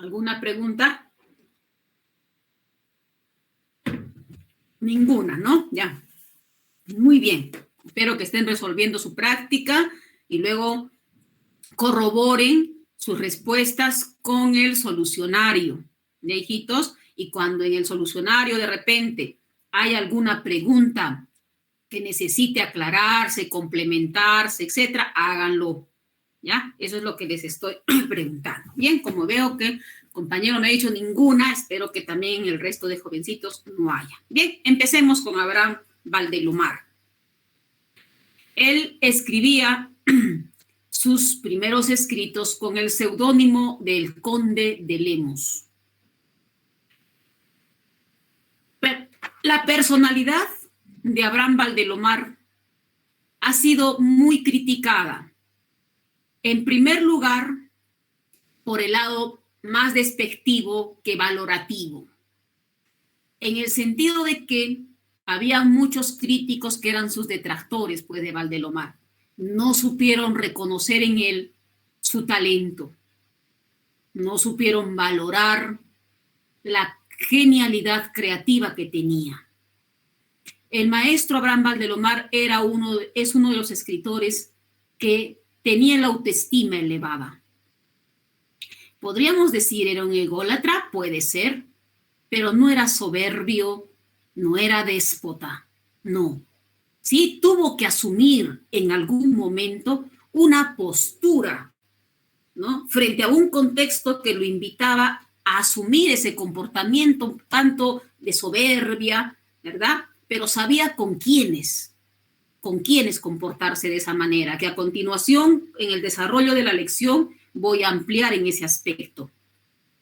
¿Alguna pregunta? Ninguna, ¿no? Ya. Muy bien. Espero que estén resolviendo su práctica y luego corroboren sus respuestas con el solucionario, ¿ya, hijitos? Y cuando en el solucionario de repente hay alguna pregunta que necesite aclararse, complementarse, etcétera, háganlo, ¿ya? Eso es lo que les estoy preguntando. Bien, como veo que el compañero no ha dicho ninguna, espero que también el resto de jovencitos no haya. Bien, empecemos con Abraham Valdelomar. Él escribía sus primeros escritos con el seudónimo del Conde de Lemos. La personalidad de Abraham Valdelomar ha sido muy criticada. En primer lugar, por el lado más despectivo que valorativo, en el sentido de que había muchos críticos que eran sus detractores, pues, de Valdelomar. No supieron reconocer en él su talento, no supieron valorar la genialidad creativa que tenía. El maestro Abraham Valdelomar es uno de los escritores que tenía la autoestima elevada. Podríamos decir, era un ególatra, puede ser, pero no era soberbio, no era déspota, no. Sí tuvo que asumir en algún momento una postura, ¿no?, frente a un contexto que lo invitaba a asumir ese comportamiento tanto de soberbia, ¿verdad? Pero sabía con quiénes comportarse de esa manera, que a continuación, en el desarrollo de la lección, voy a ampliar en ese aspecto.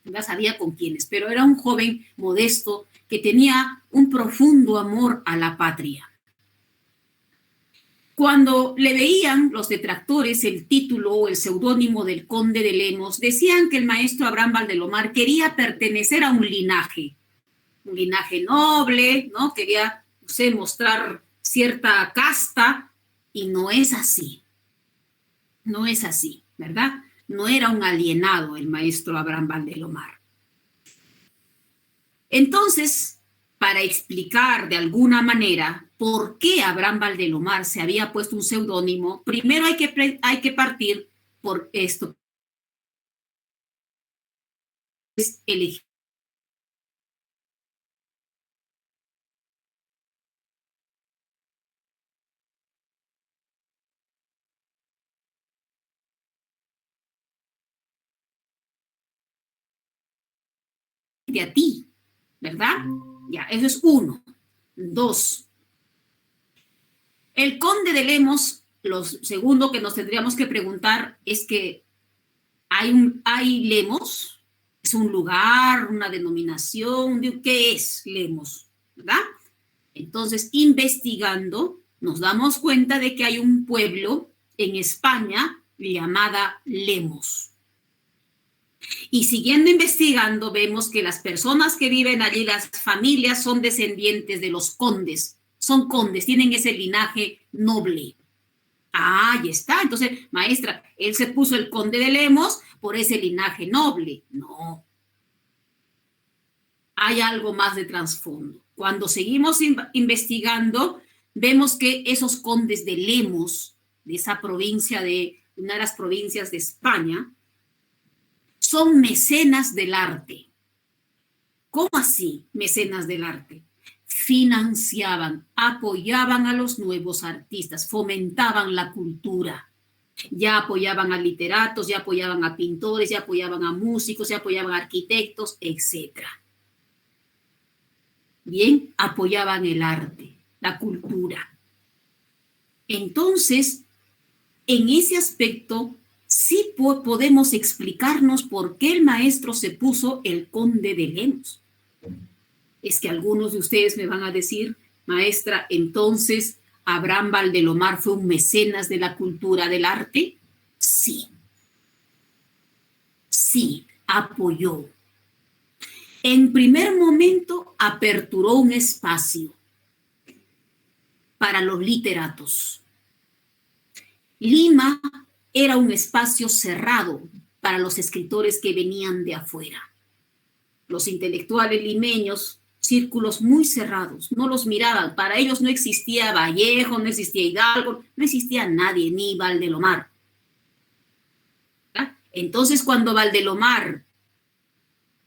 Ya sabía con quiénes, pero era un joven modesto que tenía un profundo amor a la patria. Cuando le veían los detractores el título o el seudónimo del Conde de Lemos, decían que el maestro Abraham Valdelomar quería pertenecer a un linaje noble, ¿no? Quería, mostrar cierta casta, y no es así. No es así, ¿verdad? No era un alienado el maestro Abraham Valdelomar. Entonces, para explicar de alguna manera por qué Abraham Valdelomar se había puesto un seudónimo, primero hay que partir por esto. Es elegir. De a ti, ¿verdad? Ya, eso es uno. Dos. El Conde de Lemos, lo segundo que nos tendríamos que preguntar es que hay Lemos, es un lugar, una denominación, ¿qué es Lemos? ¿Verdad? Entonces, investigando, nos damos cuenta de que hay un pueblo en España llamada Lemos. Y siguiendo investigando, vemos que las personas que viven allí, las familias, son descendientes de los condes. Son condes, tienen ese linaje noble. Ah, ahí está. Entonces, maestra, él se puso el Conde de Lemos por ese linaje noble. No. Hay algo más de trasfondo. Cuando seguimos investigando, vemos que esos condes de Lemos, de esa provincia, una de las provincias de España, son mecenas del arte. ¿Cómo así, mecenas del arte? Financiaban, apoyaban a los nuevos artistas, fomentaban la cultura. Ya apoyaban a literatos, ya apoyaban a pintores, ya apoyaban a músicos, ya apoyaban a arquitectos, etc. Bien, apoyaban el arte, la cultura. Entonces, en ese aspecto, sí podemos explicarnos por qué el maestro se puso el Conde de Lemos. Es que algunos de ustedes me van a decir, maestra, entonces, ¿Abraham Valdelomar fue un mecenas de la cultura del arte? Sí. Sí, apoyó. En primer momento, aperturó un espacio para los literatos. Lima era un espacio cerrado para los escritores que venían de afuera. Los intelectuales limeños, círculos muy cerrados, no los miraban. Para ellos no existía Vallejo, no existía Hidalgo, no existía nadie, ni Valdelomar. ¿verdad? Entonces, cuando Valdelomar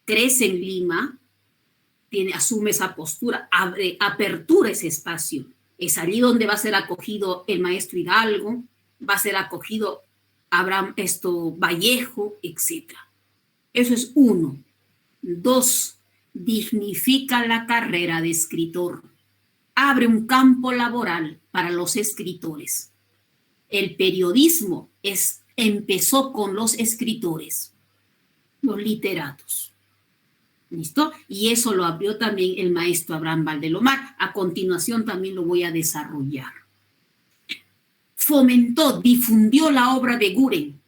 crece en Lima, asume esa postura, apertura ese espacio. Es allí donde va a ser acogido el maestro Hidalgo, va a ser acogido Abraham Vallejo, etc. Eso es uno. Dos, dignifica la carrera de escritor. Abre un campo laboral para los escritores. El periodismo empezó con los escritores, los literatos. ¿Listo? Y eso lo abrió también el maestro Abraham Valdelomar. A continuación también lo voy a desarrollar. Fomentó, difundió la obra de Guren,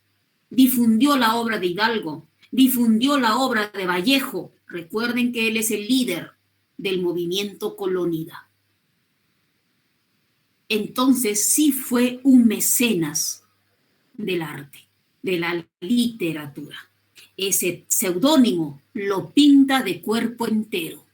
difundió la obra de Hidalgo, difundió la obra de Vallejo. Recuerden que él es el líder del movimiento colonida. Entonces sí fue un mecenas del arte, de la literatura. Ese seudónimo lo pinta de cuerpo entero.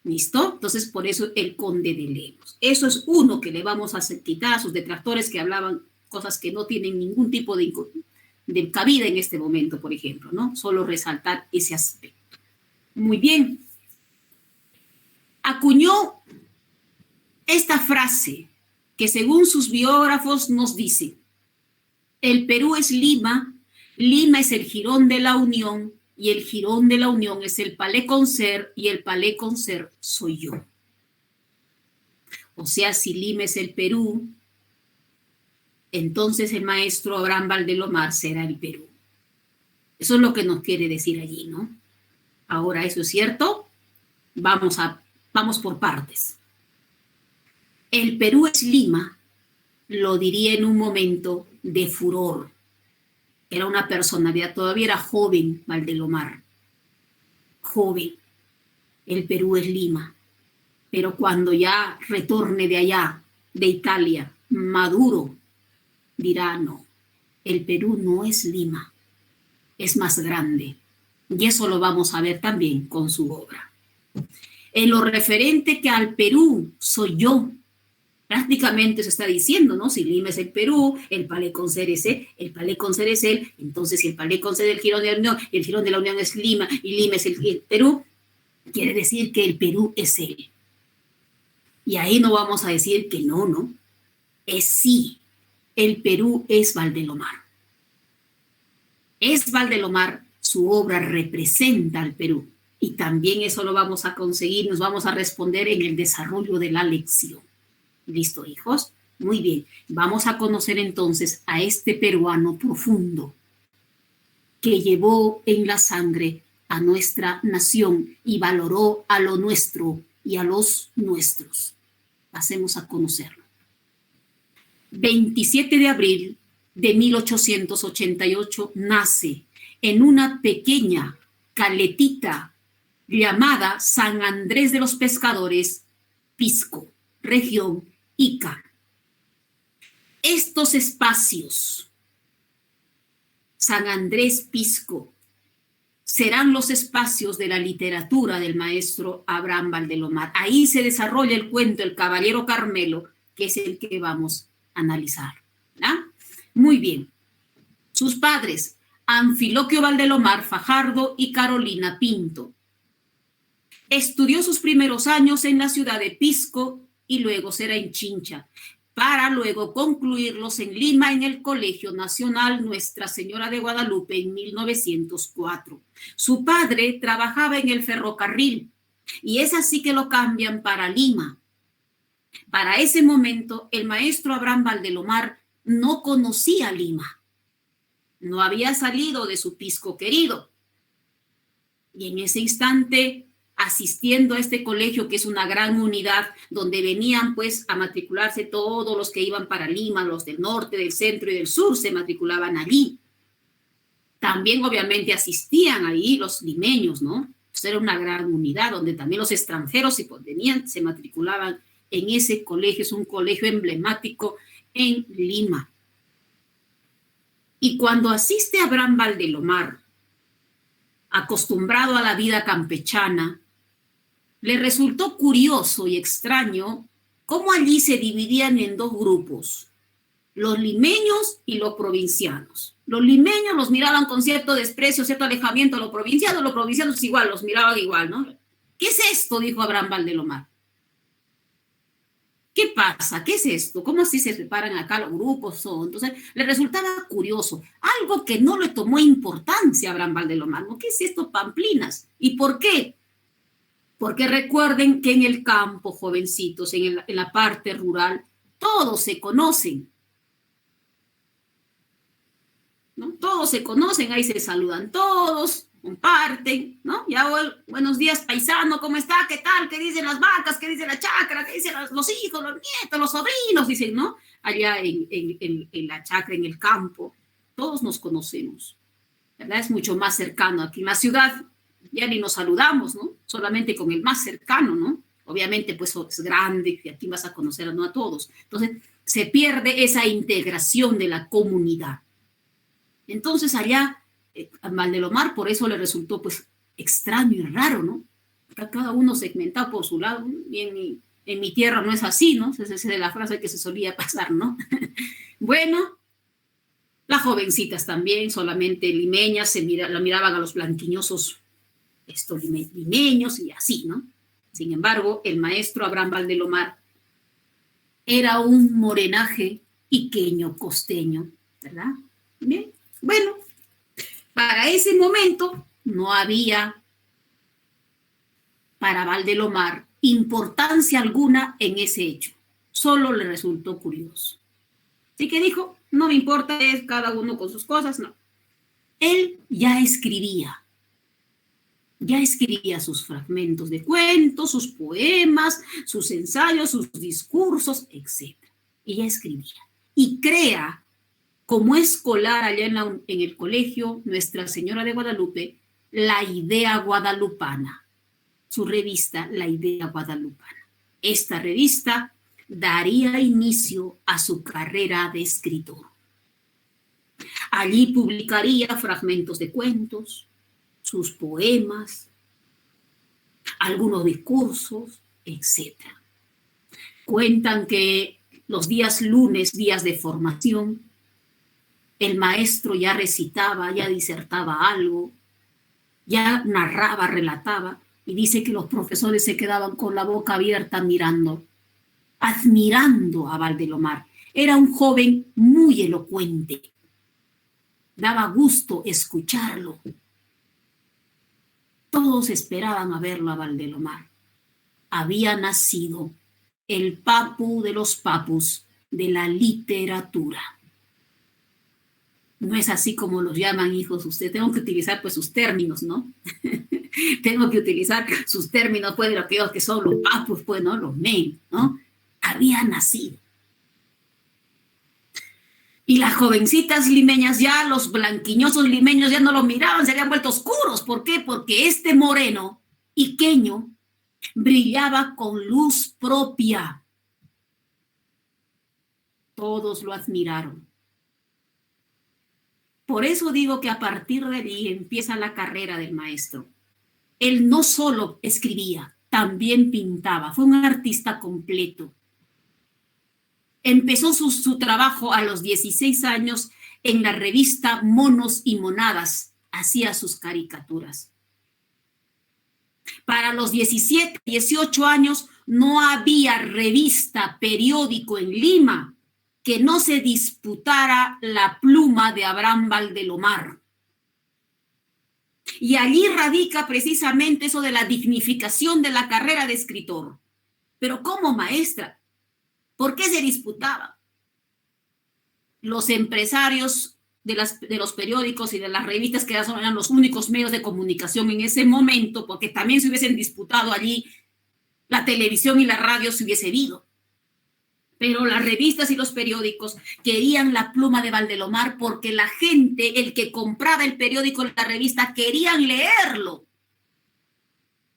¿Listo? Entonces, por eso el conde de Lemos. Eso es uno que le vamos a quitar a sus detractores que hablaban cosas que no tienen ningún tipo de cabida en este momento, por ejemplo, ¿no? Solo resaltar ese aspecto. Muy bien. Acuñó esta frase que según sus biógrafos nos dice: el Perú es Lima, Lima es el jirón de la Unión y el jirón de la Unión es el Palais Concert y el Palais Concert soy yo. O sea, si Lima es el Perú, entonces el maestro Abraham Valdelomar será el Perú. Eso es lo que nos quiere decir allí, ¿no? Ahora, ¿eso es cierto? Vamos por partes. El Perú es Lima, lo diría en un momento de furor. Era una personalidad, todavía era joven Valdelomar. Joven. El Perú es Lima. Pero cuando ya retorne de allá, de Italia, maduro, dirá no, el Perú no es Lima, es más grande. Y eso lo vamos a ver también con su obra. En lo referente que al Perú soy yo, prácticamente se está diciendo, ¿no? Si Lima es el Perú, el Palais Concert es él, el Palais Concert es él, entonces si el Palais Concert es el jirón de la Unión y el jirón de la Unión es Lima y Lima es el Perú, quiere decir que el Perú es él. Y ahí no vamos a decir que no, ¿no? Es sí, el Perú es Valdelomar. Es Valdelomar, su obra representa al Perú. Y también eso lo vamos a conseguir, nos vamos a responder en el desarrollo de la lección. ¿Listo, hijos? Muy bien. Vamos a conocer entonces a este peruano profundo que llevó en la sangre a nuestra nación y valoró a lo nuestro y a los nuestros. Pasemos a conocerlo. 27 de abril de 1888 nace en una pequeña caletita llamada San Andrés de los Pescadores, Pisco, región Ica. Estos espacios, San Andrés, Pisco, serán los espacios de la literatura del maestro Abraham Valdelomar. Ahí se desarrolla el cuento El Caballero Carmelo, que es el que vamos a analizar. ¿verdad? Muy bien. Sus padres, Anfiloquio Valdelomar Fajardo y Carolina Pinto. Estudió sus primeros años en la ciudad de Pisco y luego será en Chincha, para luego concluirlos en Lima en el Colegio Nacional Nuestra Señora de Guadalupe en 1904. Su padre trabajaba en el ferrocarril y es así que lo cambian para Lima. Para ese momento, el maestro Abraham Valdelomar no conocía Lima, no había salido de su Pisco querido. Y en ese instante, asistiendo a este colegio, que es una gran unidad, donde venían pues a matricularse todos los que iban para Lima, los del norte, del centro y del sur se matriculaban allí. También obviamente asistían ahí los limeños, ¿no? Pues era una gran unidad donde también los extranjeros, si venían, se matriculaban en ese colegio. Es un colegio emblemático en Lima. Y cuando asiste Abraham Valdelomar acostumbrado a la vida campechana, le resultó curioso y extraño cómo allí se dividían en dos grupos, los limeños y los provincianos. Los limeños los miraban con cierto desprecio, cierto alejamiento a los provincianos igual, los miraban igual, ¿no? ¿Qué es esto?, dijo Abraham Valdelomar. ¿Qué pasa? ¿Qué es esto? ¿Cómo así se separan acá los grupos? Entonces, le resultaba curioso, algo que no le tomó importancia a Abraham Valdelomar, ¿no? ¿Qué es esto, pamplinas? ¿Y por qué? Porque recuerden que en el campo, jovencitos, en la parte rural, todos se conocen, ¿no? Todos se conocen, ahí se saludan todos, comparten, ¿no? Ya, buenos días, paisano, ¿cómo está? ¿Qué tal? ¿Qué dicen las vacas? ¿Qué dice la chacra? ¿Qué dicen los hijos, los nietos, los sobrinos? Dicen, ¿no? Allá en la chacra, en el campo, todos nos conocemos, ¿verdad? Es mucho más cercano. Aquí en la ciudad ya ni nos saludamos, ¿no? Solamente con el más cercano, ¿no? Obviamente, pues es grande y aquí vas a conocer no a todos. Entonces, se pierde esa integración de la comunidad. Entonces, allá, a Valdelomar, por eso le resultó, pues, extraño y raro, ¿no? Cada uno segmentado por su lado, y en mi tierra no es así, ¿no? Esa es la frase que se solía pasar, ¿no? Bueno, las jovencitas también, solamente limeñas, la miraban a los blanquiñosos limeños y así, ¿no? Sin embargo, el maestro Abraham Valdelomar era un morenaje iqueño costeño, ¿verdad? Bien, bueno, para ese momento no había para Valdelomar importancia alguna en ese hecho, solo le resultó curioso. Así que dijo, no me importa, es cada uno con sus cosas, no. Él ya escribía sus fragmentos de cuentos, sus poemas, sus ensayos, sus discursos, etc. Y ya escribía. Y crea, como escolar allá en el colegio Nuestra Señora de Guadalupe, La Idea Guadalupana, su revista La Idea Guadalupana. Esta revista daría inicio a su carrera de escritor. Allí publicaría fragmentos de cuentos, sus poemas, algunos discursos, etc. Cuentan que los días lunes, días de formación, el maestro ya recitaba, ya disertaba algo, ya narraba, relataba, y dice que los profesores se quedaban con la boca abierta admirando a Valdelomar. Era un joven muy elocuente. Daba gusto escucharlo. Todos esperaban a verlo a Valdelomar. Había nacido el papu de los papus de la literatura. No es así como los llaman, hijos, usted. Tengo que utilizar pues sus términos, ¿no? Tengo que utilizar sus términos, pues, de lo que son los papus, pues, ¿no? Los men, ¿no? Había nacido. Y las jovencitas limeñas, ya los blanquiñosos limeños ya no lo miraban, se habían vuelto oscuros. ¿Por qué? Porque este moreno iqueño brillaba con luz propia. Todos lo admiraron. Por eso digo que a partir de ahí empieza la carrera del maestro. Él no solo escribía, también pintaba. Fue un artista completo. Empezó su trabajo a los 16 años en la revista Monos y Monadas. Hacía sus caricaturas. Para los 17, 18 años no había revista, periódico en Lima que no se disputara la pluma de Abraham Valdelomar. Y allí radica precisamente eso de la dignificación de la carrera de escritor. Pero ¿cómo, maestra? ¿Por qué se disputaba? Los empresarios de los periódicos y de las revistas, que eran los únicos medios de comunicación en ese momento, porque también se hubiesen disputado allí, la televisión y la radio se hubiese ido. Pero las revistas y los periódicos querían la pluma de Valdelomar porque la gente, el que compraba el periódico y la revista, querían leerlo.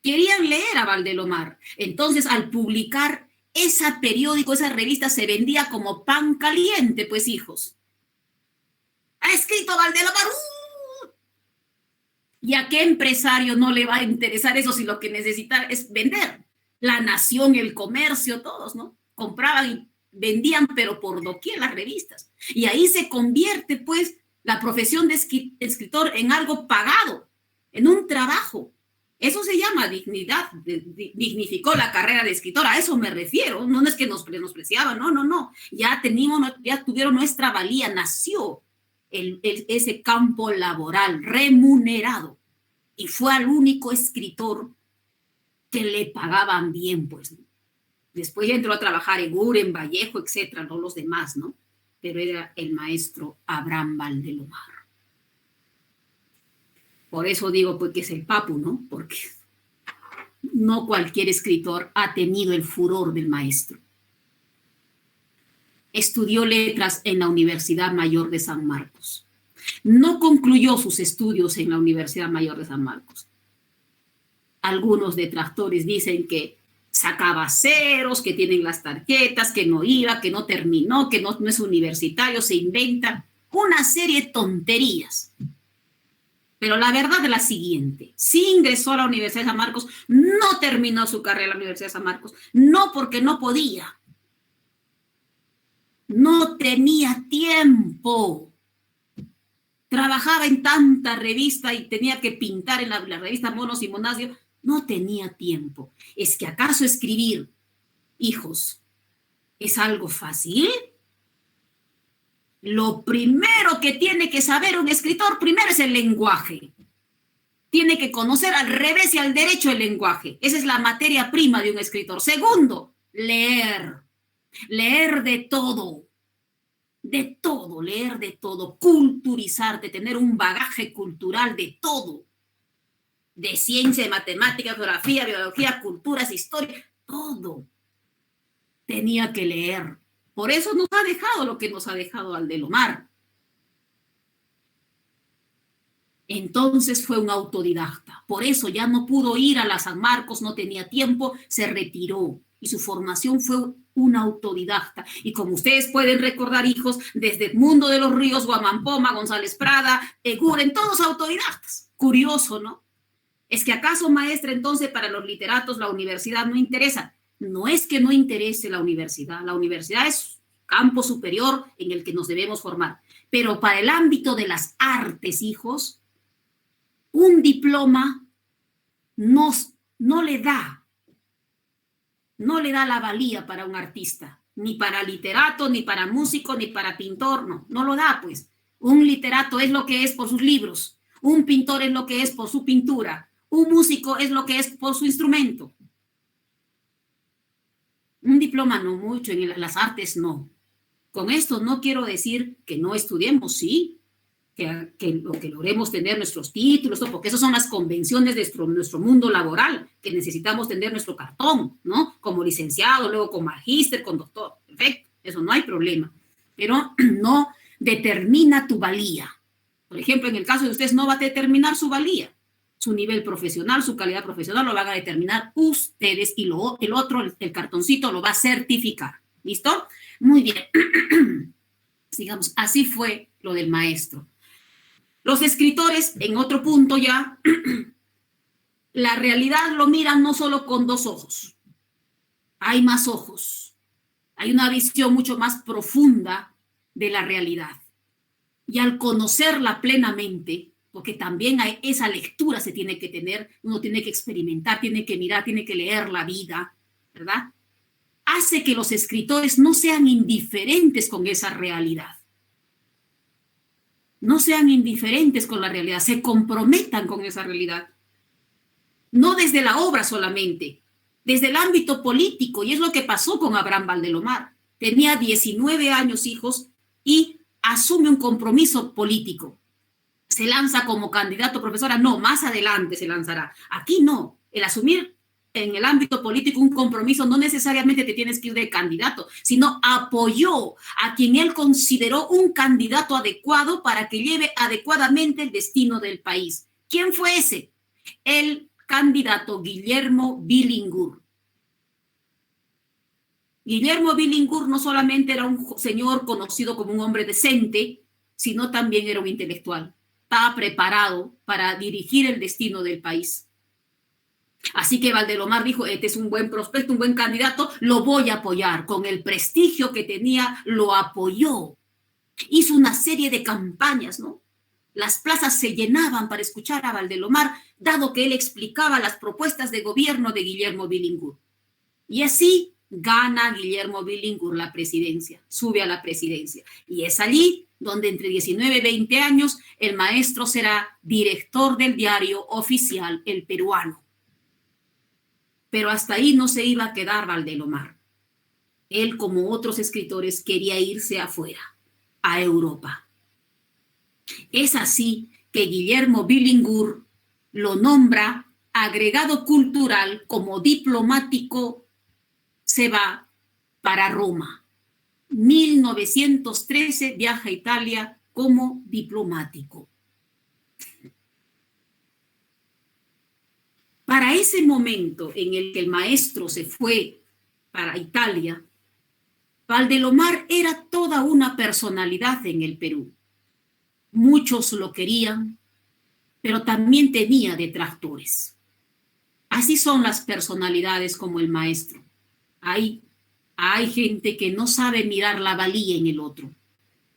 Querían leer a Valdelomar. Entonces, al publicar ese periódico, esa revista, se vendía como pan caliente, pues, hijos. Ha escrito Valdelomar. ¿Y a qué empresario no le va a interesar eso si lo que necesita es vender? La Nación, el Comercio, todos, ¿no? Compraban y vendían, pero por doquier las revistas. Y ahí se convierte, pues, la profesión de escritor en algo pagado, en un trabajo. Eso se llama dignidad, dignificó la carrera de escritor, a eso me refiero, no es que nos menospreciaban, no, ya tuvieron nuestra valía, nació ese campo laboral remunerado y fue al único escritor que le pagaban bien, pues. Después entró a trabajar en Uren, Vallejo, etcétera, no los demás, ¿no? Pero era el maestro Abraham Valdelomar. Por eso digo, pues, que es el papu, ¿no? Porque no cualquier escritor ha tenido el furor del maestro. Estudió letras en la Universidad Mayor de San Marcos. No concluyó sus estudios en la Universidad Mayor de San Marcos. Algunos detractores dicen que sacaba ceros, que tienen las tarjetas, que no iba, que no terminó, que no es universitario, se inventa una serie de tonterías. Pero la verdad es la siguiente: sí ingresó a la Universidad de San Marcos, no terminó su carrera en la Universidad de San Marcos, no porque no podía, no tenía tiempo. Trabajaba en tanta revista y tenía que pintar en la revista Monos y Monasio, no tenía tiempo. ¿Es que acaso escribir, hijos, es algo fácil? Lo primero que tiene que saber un escritor primero es el lenguaje. Tiene que conocer al revés y al derecho el lenguaje. Esa es la materia prima de un escritor. Segundo, leer. Leer de todo. De todo, leer de todo. Culturizarte, tener un bagaje cultural de todo. De ciencia, de matemática, geografía, biología, culturas, historia, todo. Tenía que leer. Por eso nos ha dejado lo que nos ha dejado Valdelomar. Entonces fue un autodidacta. Por eso ya no pudo ir a la San Marcos, no tenía tiempo, se retiró. Y su formación fue un autodidacta. Y como ustedes pueden recordar, hijos, desde Edmundo de los Ríos, Guamampoma, González Prada, Eguren, todos autodidactas. Curioso, ¿no? ¿Es que acaso, maestra, entonces para los literatos la universidad no interesa? No es que no interese la universidad es campo superior en el que nos debemos formar, pero para el ámbito de las artes, hijos, un diploma no le da la valía para un artista, ni para literato, ni para músico, ni para pintor, no lo da, pues. Un literato es lo que es por sus libros, un pintor es lo que es por su pintura, un músico es lo que es por su instrumento. Un diploma no mucho, en las artes no. Con esto no quiero decir que no estudiemos, sí, que logremos tener nuestros títulos, porque esas son las convenciones de nuestro mundo laboral, que necesitamos tener nuestro cartón, ¿no? Como licenciado, luego con magíster, con doctor, perfecto, eso no hay problema, pero no determina tu valía. Por ejemplo, en el caso de ustedes no va a determinar su valía, su nivel profesional, su calidad profesional lo van a determinar ustedes y el otro, el cartoncito, lo va a certificar. ¿Listo? Muy bien. Sigamos. Así fue lo del maestro. Los escritores, en otro punto ya, la realidad lo miran no solo con dos ojos. Hay más ojos. Hay una visión mucho más profunda de la realidad. Y al conocerla plenamente, porque también esa lectura se tiene que tener, uno tiene que experimentar, tiene que mirar, tiene que leer la vida, ¿verdad? Hace que los escritores no sean indiferentes con esa realidad. No sean indiferentes con la realidad, se comprometan con esa realidad. No desde la obra solamente, desde el ámbito político, y es lo que pasó con Abraham Valdelomar. Tenía 19 años, hijos, y asume un compromiso político. Se lanza como candidato, profesora, no, más adelante se lanzará. Aquí no, el asumir en el ámbito político un compromiso no necesariamente te tienes que ir de candidato, sino apoyó a quien él consideró un candidato adecuado para que lleve adecuadamente el destino del país. ¿Quién fue ese? El candidato Guillermo Billingur. Guillermo Billingur no solamente era un señor conocido como un hombre decente, sino también era un intelectual. estaba preparado para dirigir el destino del país. Así que Valdelomar dijo, este es un buen prospecto, un buen candidato, lo voy a apoyar. Con el prestigio que tenía, lo apoyó. Hizo una serie de campañas, ¿no? Las plazas se llenaban para escuchar a Valdelomar, dado que él explicaba las propuestas de gobierno de Guillermo Billingur. Y así gana Guillermo Billingur la presidencia, sube a la presidencia. Y es allí donde entre 19 y 20 años el maestro será director del diario oficial El Peruano. Pero hasta ahí no se iba a quedar Valdelomar. Él, como otros escritores, quería irse afuera, a Europa. Es así que Guillermo Billingur lo nombra agregado cultural. Como diplomático se va para Roma. 1913 viaja a Italia como diplomático. Para ese momento en el que el maestro se fue para Italia, Valdelomar era toda una personalidad en el Perú. Muchos lo querían, pero también tenía detractores. Así son las personalidades como el maestro. Hay gente que no sabe mirar la valía en el otro.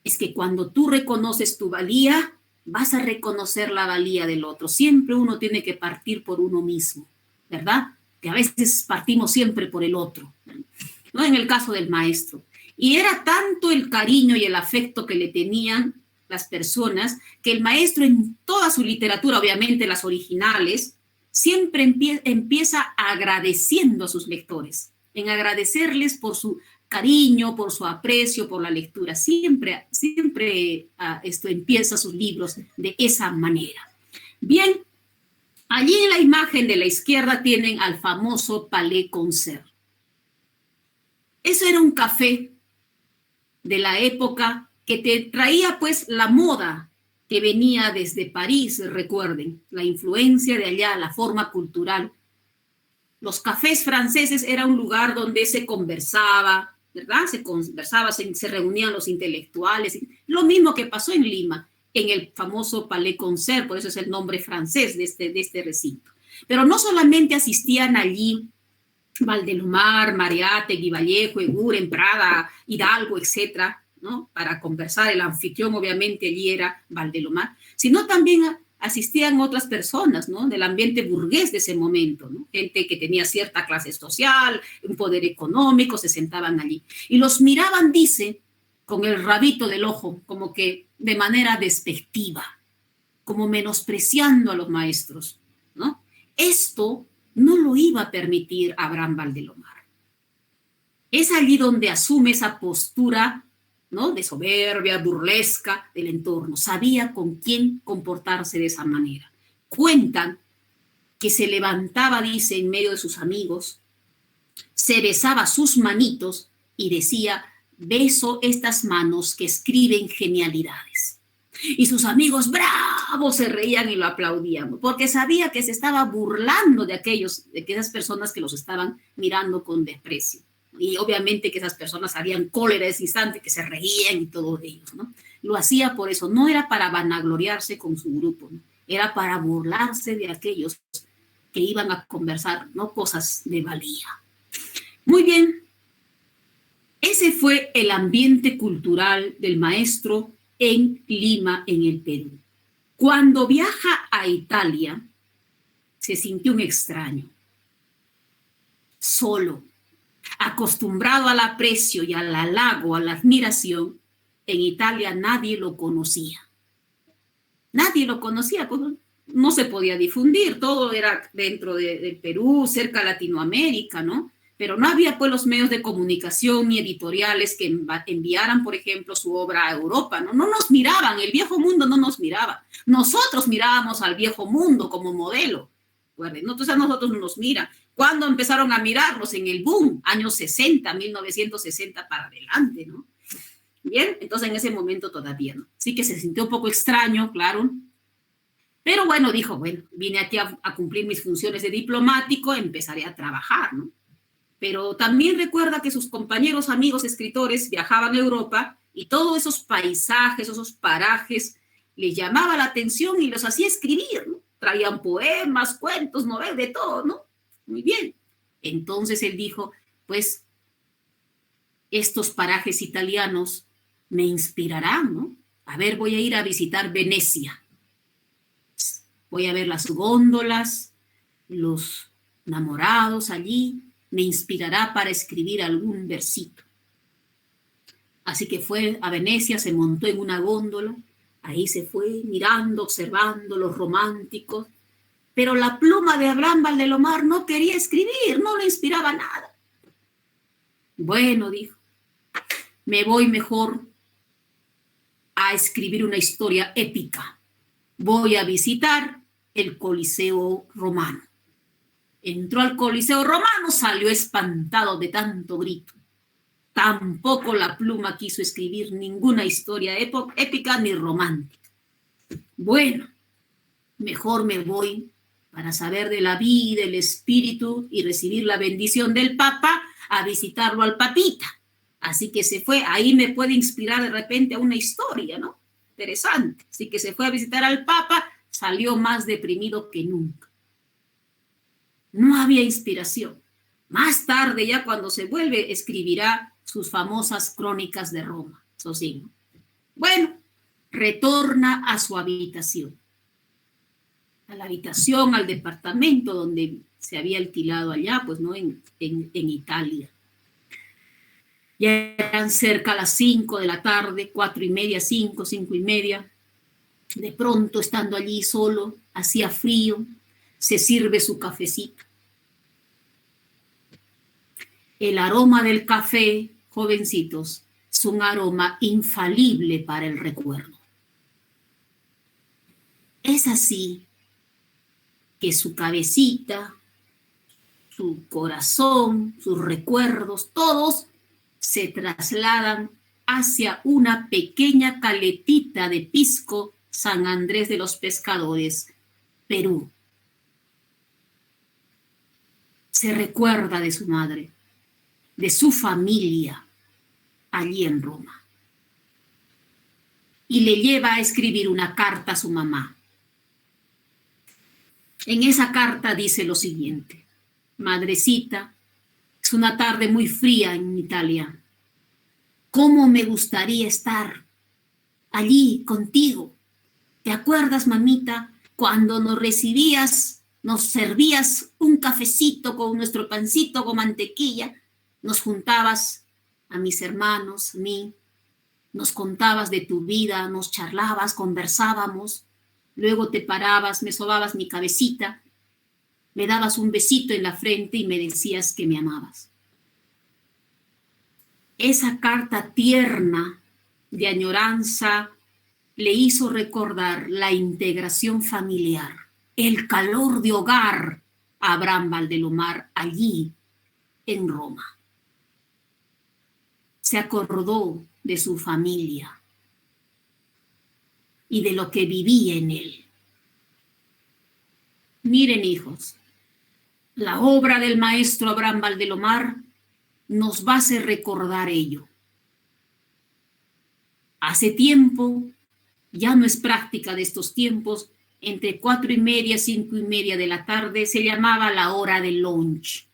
Es que cuando tú reconoces tu valía, vas a reconocer la valía del otro. Siempre uno tiene que partir por uno mismo, ¿verdad? Que a veces partimos siempre por el otro, ¿no? En el caso del maestro. Y era tanto el cariño y el afecto que le tenían las personas, que el maestro en toda su literatura, obviamente las originales, siempre empieza agradeciendo a sus lectores, en agradecerles por su cariño, por su aprecio, por la lectura. Siempre esto empieza sus libros de esa manera. Bien, allí en la imagen de la izquierda tienen al famoso Palais Concert. Eso era un café de la época que te traía pues la moda que venía desde París, recuerden, la influencia de allá, la forma cultural. Los cafés franceses era un lugar donde se conversaba, ¿verdad? Se reunían los intelectuales. Lo mismo que pasó en Lima, en el famoso Palais Concert, por eso es el nombre francés de este recinto. Pero no solamente asistían allí Valdelomar, Mariátegui, Vallejo, Eguren, Prada, Hidalgo, etcétera, ¿no? Para conversar, el anfitrión obviamente allí era Valdelomar, sino también asistían otras personas, ¿no? Del ambiente burgués de ese momento, ¿no? Gente que tenía cierta clase social, un poder económico, se sentaban allí. Y los miraban, dice, con el rabito del ojo, como que de manera despectiva, como menospreciando a los maestros, ¿no? Esto no lo iba a permitir Abraham Valdelomar. Es allí donde asume esa postura, ¿no? De soberbia, burlesca del entorno. Sabía con quién comportarse de esa manera. Cuentan que se levantaba, dice, en medio de sus amigos, se besaba sus manitos y decía, beso estas manos que escriben genialidades. Y sus amigos bravos se reían y lo aplaudían, porque sabía que se estaba burlando de aquellas personas que los estaban mirando con desprecio. Y obviamente que esas personas harían cólera ese instante, que se reían y todos ellos, ¿no? Lo hacía por eso, no era para vanagloriarse con su grupo, ¿no? Era para burlarse de aquellos que iban a conversar, ¿no? Cosas de valía. Muy bien, ese fue el ambiente cultural del maestro en Lima, en el Perú. Cuando viaja a Italia, se sintió un extraño, solo, acostumbrado al aprecio y al halago, a la admiración. En Italia nadie lo conocía. Nadie lo conocía, pues no se podía difundir, todo era dentro del Perú, cerca de Latinoamérica, ¿no? Pero no había pues los medios de comunicación ni editoriales que enviaran, por ejemplo, su obra a Europa, ¿no? No nos miraban, el viejo mundo no nos miraba. Nosotros mirábamos al viejo mundo como modelo. Entonces a nosotros no nos miran. ¿Cuándo empezaron a mirarnos? En el boom, años 60, 1960 para adelante, ¿no? Bien, entonces en ese momento todavía no. Sí que se sintió un poco extraño, claro. Pero bueno, dijo, bueno, vine aquí a cumplir mis funciones de diplomático, empezaré a trabajar, ¿no? Pero también recuerda que sus compañeros, amigos, escritores viajaban a Europa y todos esos paisajes, esos parajes, les llamaba la atención y los hacía escribir, ¿no? Traían poemas, cuentos, novelas, de todo, ¿no? Muy bien. Entonces él dijo, pues estos parajes italianos me inspirarán, ¿no? A ver, voy a ir a visitar Venecia. Voy a ver las góndolas, los enamorados allí, me inspirará para escribir algún versito. Así que fue a Venecia, se montó en una góndola, ahí se fue mirando, observando los románticos, pero la pluma de Abraham Valdelomar no quería escribir, no le inspiraba nada. Bueno, dijo, me voy mejor a escribir una historia épica. Voy a visitar el Coliseo Romano. Entró al Coliseo Romano, salió espantado de tanto grito. Tampoco la pluma quiso escribir ninguna historia épica ni romántica. Bueno, mejor me voy para saber de la vida, el espíritu y recibir la bendición del Papa a visitarlo al papita. Así que se fue, ahí me puede inspirar de repente a una historia, ¿no? Interesante. Así que se fue a visitar al Papa, salió más deprimido que nunca. No había inspiración. Más tarde, ya cuando se vuelve, escribirá sus famosas crónicas de Roma. Eso sí, ¿no? Bueno, retorna a su habitación. A la habitación, al departamento donde se había alquilado allá, pues, ¿no? En Italia. Ya eran cerca a las 5 de la tarde, 4:30, 5, 5:30. De pronto, estando allí solo, hacía frío, se sirve su cafecito. El aroma del café, jovencitos, es un aroma infalible para el recuerdo. Es así que su cabecita, su corazón, sus recuerdos, todos se trasladan hacia una pequeña caletita de Pisco, San Andrés de los Pescadores, Perú. Se recuerda de su madre, de su familia, allí en Roma. Y le lleva a escribir una carta a su mamá. En esa carta dice lo siguiente: madrecita, es una tarde muy fría en Italia. ¿Cómo me gustaría estar allí contigo? ¿Te acuerdas, mamita, cuando nos recibías, nos servías un cafecito con nuestro pancito con mantequilla? Nos juntabas a mis hermanos, a mí, nos contabas de tu vida, nos charlabas, conversábamos, luego te parabas, me sobabas mi cabecita, me dabas un besito en la frente y me decías que me amabas. Esa carta tierna de añoranza le hizo recordar la integración familiar, el calor de hogar a Abraham Valdelomar allí en Roma. Se acordó de su familia y de lo que vivía en él. Miren, hijos, la obra del maestro Abraham Valdelomar nos va a hacer recordar ello. Hace tiempo, ya no es práctica de estos tiempos, entre 4:30, 5:30 de la tarde se llamaba la hora del lunch,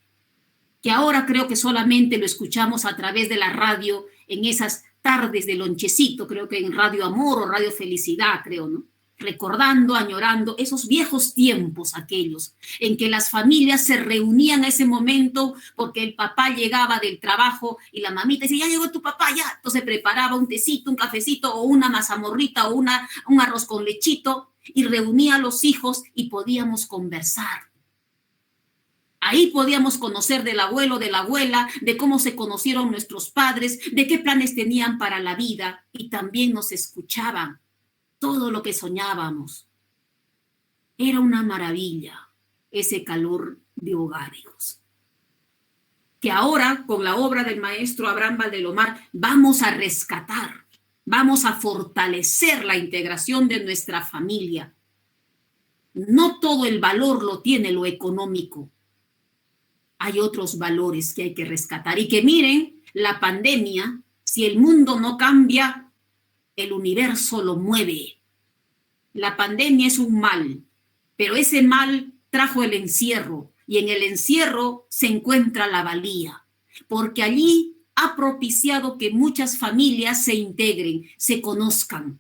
que ahora creo que solamente lo escuchamos a través de la radio en esas tardes de lonchecito, creo que en Radio Amor o Radio Felicidad, creo, ¿no? Recordando, añorando esos viejos tiempos aquellos en que las familias se reunían a ese momento porque el papá llegaba del trabajo y la mamita decía, ya llegó tu papá, ya. Entonces preparaba un tecito, un cafecito o una mazamorrita o un arroz con lechito y reunía a los hijos y podíamos conversar. Ahí podíamos conocer del abuelo, de la abuela, de cómo se conocieron nuestros padres, de qué planes tenían para la vida y también nos escuchaban todo lo que soñábamos. Era una maravilla ese calor de hogar, hijos. Que ahora, con la obra del maestro Abraham Valdelomar, vamos a rescatar, vamos a fortalecer la integración de nuestra familia. No todo el valor lo tiene lo económico. Hay otros valores que hay que rescatar. Y que miren, la pandemia, si el mundo no cambia, el universo lo mueve. La pandemia es un mal, pero ese mal trajo el encierro y en el encierro se encuentra la valía, porque allí ha propiciado que muchas familias se integren, se conozcan.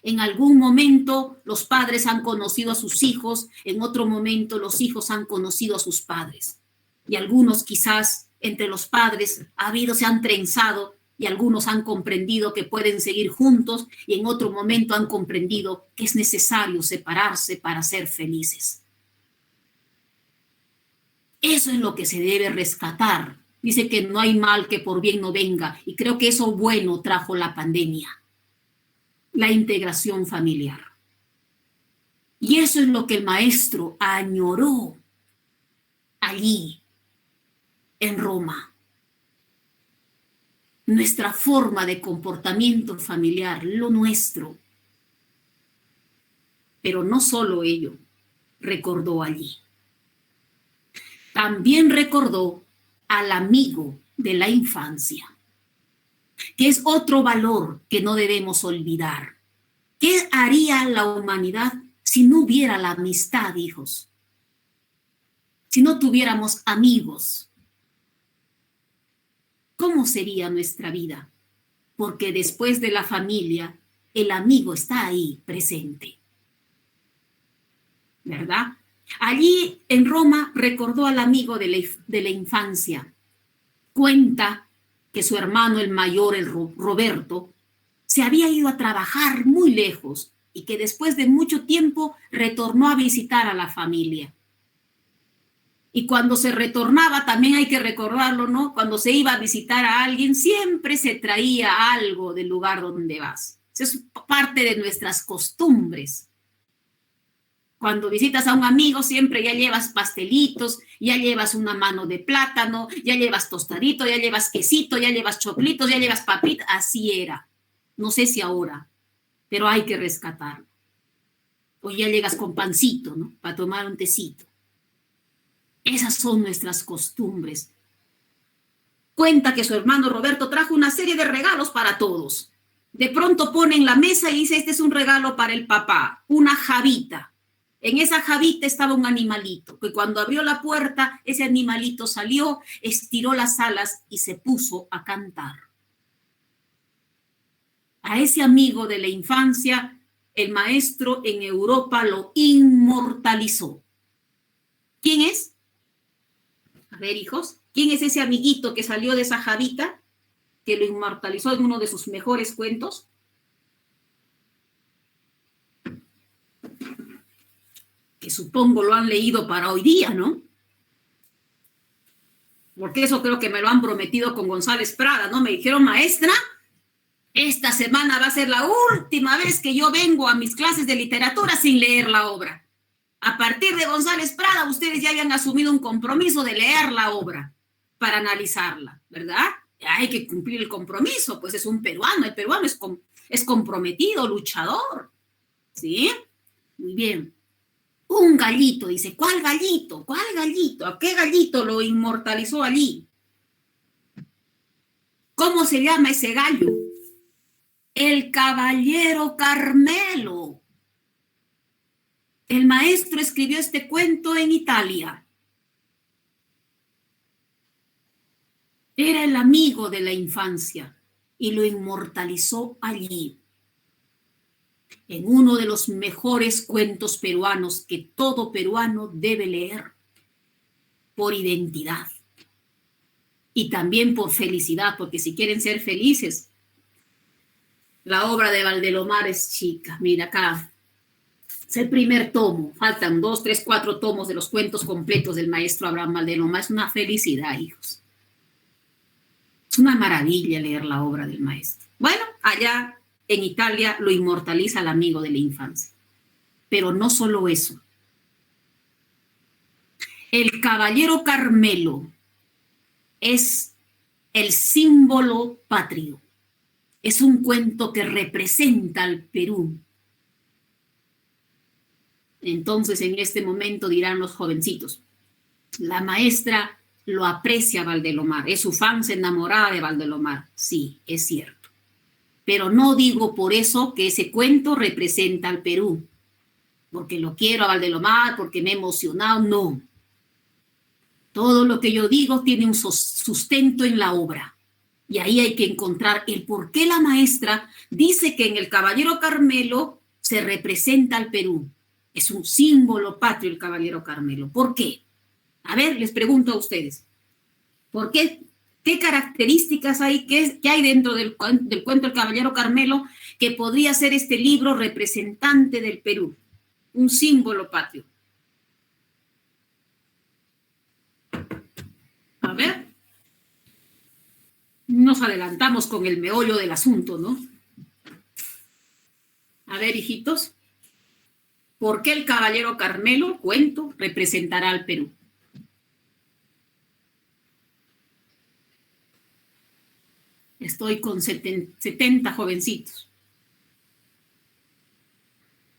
En algún momento los padres han conocido a sus hijos, en otro momento los hijos han conocido a sus padres. Y algunos quizás entre los padres se han trenzado y algunos han comprendido que pueden seguir juntos y en otro momento han comprendido que es necesario separarse para ser felices. Eso es lo que se debe rescatar. Dice que no hay mal que por bien no venga y creo que eso bueno trajo la pandemia. La integración familiar. Y eso es lo que el maestro añoró allí, en Roma. Nuestra forma de comportamiento familiar, lo nuestro. Pero no solo ello, recordó allí. También recordó al amigo de la infancia, que es otro valor que no debemos olvidar. ¿Qué haría la humanidad si no hubiera la amistad, hijos? Si no tuviéramos amigos, ¿cómo sería nuestra vida? Porque después de la familia, el amigo está ahí presente, ¿verdad? Allí en Roma recordó al amigo de la infancia. Cuenta que su hermano el mayor, el Roberto, se había ido a trabajar muy lejos y que después de mucho tiempo retornó a visitar a la familia. Y cuando se retornaba, también hay que recordarlo, ¿no? Cuando se iba a visitar a alguien, siempre se traía algo del lugar donde vas. Eso es parte de nuestras costumbres. Cuando visitas a un amigo, siempre ya llevas pastelitos, ya llevas una mano de plátano, ya llevas tostadito, ya llevas quesito, ya llevas choclitos, ya llevas papitas. Así era. No sé si ahora, pero hay que rescatarlo. O ya llegas con pancito, ¿no? Para tomar un tecito. Esas son nuestras costumbres. Cuenta que su hermano Roberto trajo una serie de regalos para todos. De pronto pone en la mesa y dice, este es un regalo para el papá, una jabita. En esa jabita estaba un animalito, que cuando abrió la puerta, ese animalito salió, estiró las alas y se puso a cantar. A ese amigo de la infancia, el maestro en Europa lo inmortalizó. ¿Quién es? A ver, hijos, ¿quién es ese amiguito que salió de esa jabita, que lo inmortalizó en uno de sus mejores cuentos? Que supongo lo han leído para hoy día, ¿no? Porque eso creo que me lo han prometido con González Prada, ¿no? Me dijeron, maestra, esta semana va a ser la última vez que yo vengo a mis clases de literatura sin leer la obra. A partir de González Prada, ustedes ya habían asumido un compromiso de leer la obra para analizarla, ¿verdad? Hay que cumplir el compromiso, pues es un peruano, el peruano es comprometido, luchador, ¿sí? Muy bien. Un gallito, dice, ¿cuál gallito? ¿Cuál gallito? ¿A qué gallito lo inmortalizó allí? ¿Cómo se llama ese gallo? El caballero Carmelo. El maestro escribió este cuento en Italia. Era el amigo de la infancia y lo inmortalizó allí, en uno de los mejores cuentos peruanos que todo peruano debe leer por identidad y también por felicidad, porque si quieren ser felices, la obra de Valdelomar es chica. Mira acá, es el primer tomo, faltan 2, 3, 4 tomos de los cuentos completos del maestro Abraham Valdelomar. Es una felicidad, hijos. Es una maravilla leer la obra del maestro. Bueno, allá en Italia lo inmortaliza el amigo de la infancia. Pero no solo eso. El caballero Carmelo es el símbolo patrio. Es un cuento que representa al Perú. Entonces, en este momento dirán los jovencitos, la maestra lo aprecia a Valdelomar, es su fan enamorada de Valdelomar. Sí, es cierto. Pero no digo por eso que ese cuento representa al Perú, porque lo quiero a Valdelomar, porque me he emocionado, no. Todo lo que yo digo tiene un sustento en la obra. Y ahí hay que encontrar el por qué la maestra dice que en el Caballero Carmelo se representa al Perú. Es un símbolo patrio el Caballero Carmelo. ¿Por qué? A ver, les pregunto a ustedes. ¿Por qué? ¿Qué características hay, qué hay dentro del cuento El Caballero Carmelo que podría ser este libro representante del Perú? Un símbolo patrio. A ver, nos adelantamos con el meollo del asunto, ¿no? A ver, hijitos, ¿por qué el Caballero Carmelo, cuento, representará al Perú? Estoy con 70 jovencitos.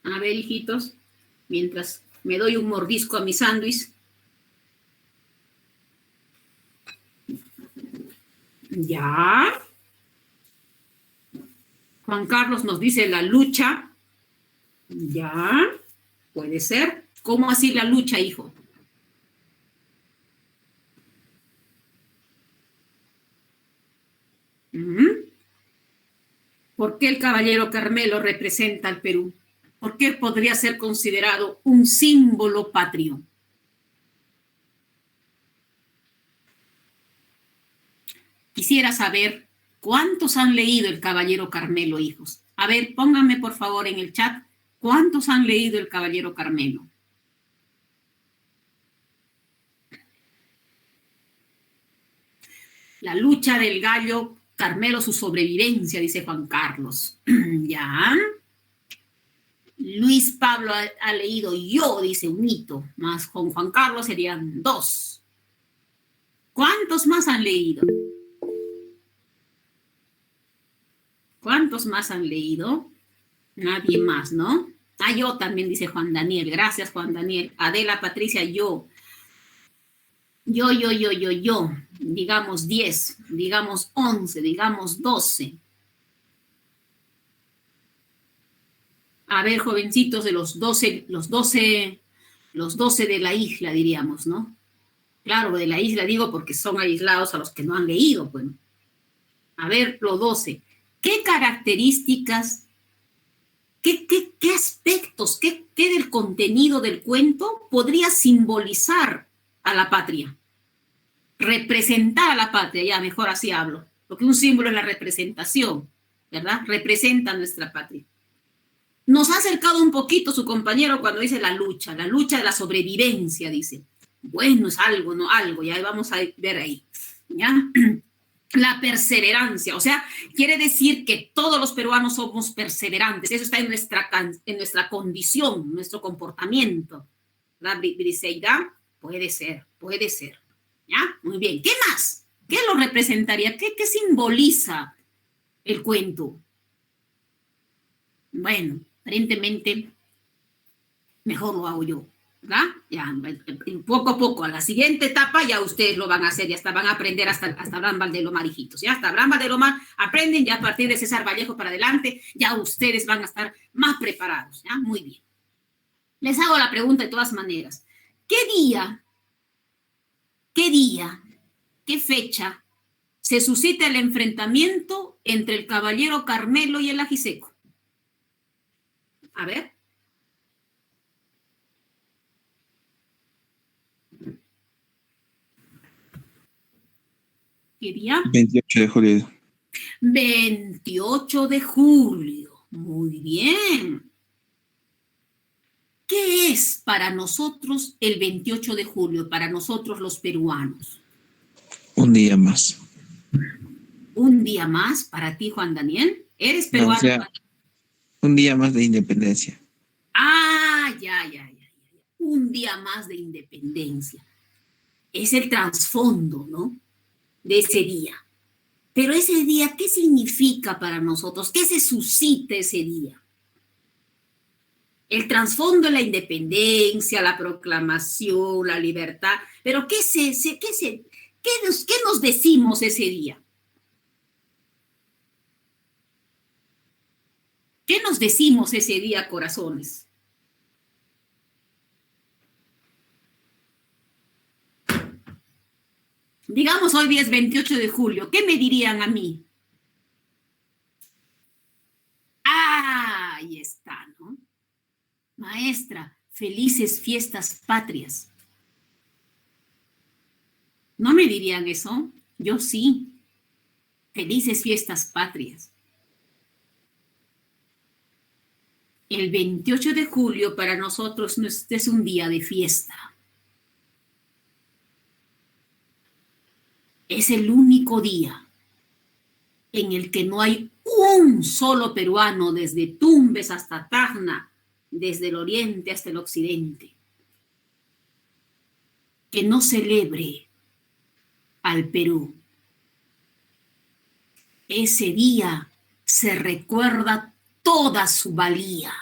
A ver, hijitos, mientras me doy un mordisco a mi sándwich. Ya. Juan Carlos nos dice la lucha. Ya. Puede ser. ¿Cómo así la lucha, hijo? ¿Por qué el Caballero Carmelo representa al Perú? ¿Por qué podría ser considerado un símbolo patrio? Quisiera saber cuántos han leído el Caballero Carmelo, hijos. A ver, pónganme por favor en el chat cuántos han leído el Caballero Carmelo. La lucha del gallo Carmelo, su sobrevivencia, dice Juan Carlos. Ya. Luis Pablo ha leído yo, dice un hito, más con Juan Carlos serían 2. ¿Cuántos más han leído? ¿Cuántos más han leído? Nadie más, ¿no? Ah, yo también, dice Juan Daniel. Gracias, Juan Daniel. Adela, Patricia, yo. Yo. Digamos 10, digamos 11, digamos 12. A ver, jovencitos de los 12 de la isla, diríamos, ¿no? Claro, de la isla digo porque son aislados a los que no han leído, bueno. A ver, los 12. ¿Qué características, qué aspectos, qué del contenido del cuento podría simbolizar a la patria? Representar a la patria, ya mejor así hablo, porque un símbolo es la representación, ¿verdad? Representa a nuestra patria. Nos ha acercado un poquito su compañero cuando dice la lucha de la sobrevivencia, dice. Bueno, es algo, ¿no? Algo, ya vamos a ver ahí, ¿ya? La perseverancia, o sea, quiere decir que todos los peruanos somos perseverantes, eso está en nuestra condición, nuestro comportamiento. ¿Verdad, Briseida? Puede ser. ¿Ya? Muy bien. ¿Qué más? ¿Qué lo representaría? ¿Qué simboliza el cuento? Bueno, aparentemente mejor lo hago yo, ¿verdad? Ya, poco a poco, a la siguiente etapa ya ustedes lo van a hacer, ya hasta van a aprender hasta Abraham Valdelomar, hijitos, ya hasta Abraham Valdelomar aprenden, ya a partir de César Vallejo para adelante, ya ustedes van a estar más preparados, ¿ya? Muy bien. Les hago la pregunta de todas maneras. ¿Qué día, qué fecha se suscita el enfrentamiento entre el Caballero Carmelo y el Ajiseco? A ver. ¿Qué día? 28 de julio. 28 de julio. Muy bien. ¿Qué es para nosotros el 28 de julio, para nosotros los peruanos? Un día más. ¿Un día más para ti, Juan Daniel? ¿Eres peruano? No, o sea, un día más de independencia. Ah, ya. Un día más de independencia. Es el trasfondo, ¿no? De ese día. Pero ese día, ¿qué significa para nosotros? ¿Qué se suscita ese día? El trasfondo de la independencia, la proclamación, la libertad. Pero ¿qué nos decimos ese día? ¿Qué nos decimos ese día, corazones? Digamos hoy día es 28 de julio. ¿Qué me dirían a mí? Ah, ahí está, ¿no? Maestra, felices fiestas patrias. ¿No me dirían eso? Yo sí. Felices fiestas patrias. El 28 de julio para nosotros no es un día de fiesta. Es el único día en el que no hay un solo peruano desde Tumbes hasta Tacna, desde el oriente hasta el occidente, que no celebre al Perú. Ese día se recuerda toda su valía.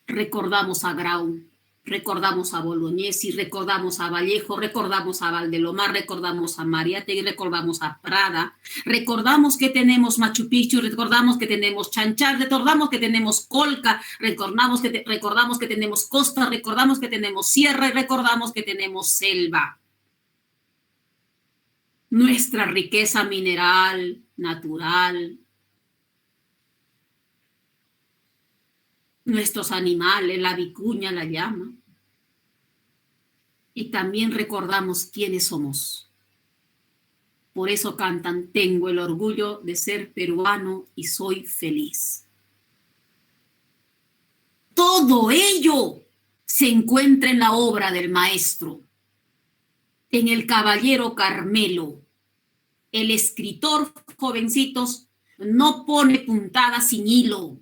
Recordamos a Grau, recordamos a Bolognesi, recordamos a Vallejo, recordamos a Valdelomar, recordamos a Mariátegui, recordamos a Prada, recordamos que tenemos Machu Picchu, recordamos que tenemos Chanchar, recordamos que tenemos Colca, recordamos que tenemos costa, recordamos que tenemos sierra y recordamos que tenemos selva. Nuestra riqueza mineral, natural, nuestros animales, la vicuña, la llama. Y también recordamos quiénes somos. Por eso cantan, tengo el orgullo de ser peruano y soy feliz. Todo ello se encuentra en la obra del maestro, en el Caballero Carmelo. El escritor, jovencitos, no pone puntada sin hilo.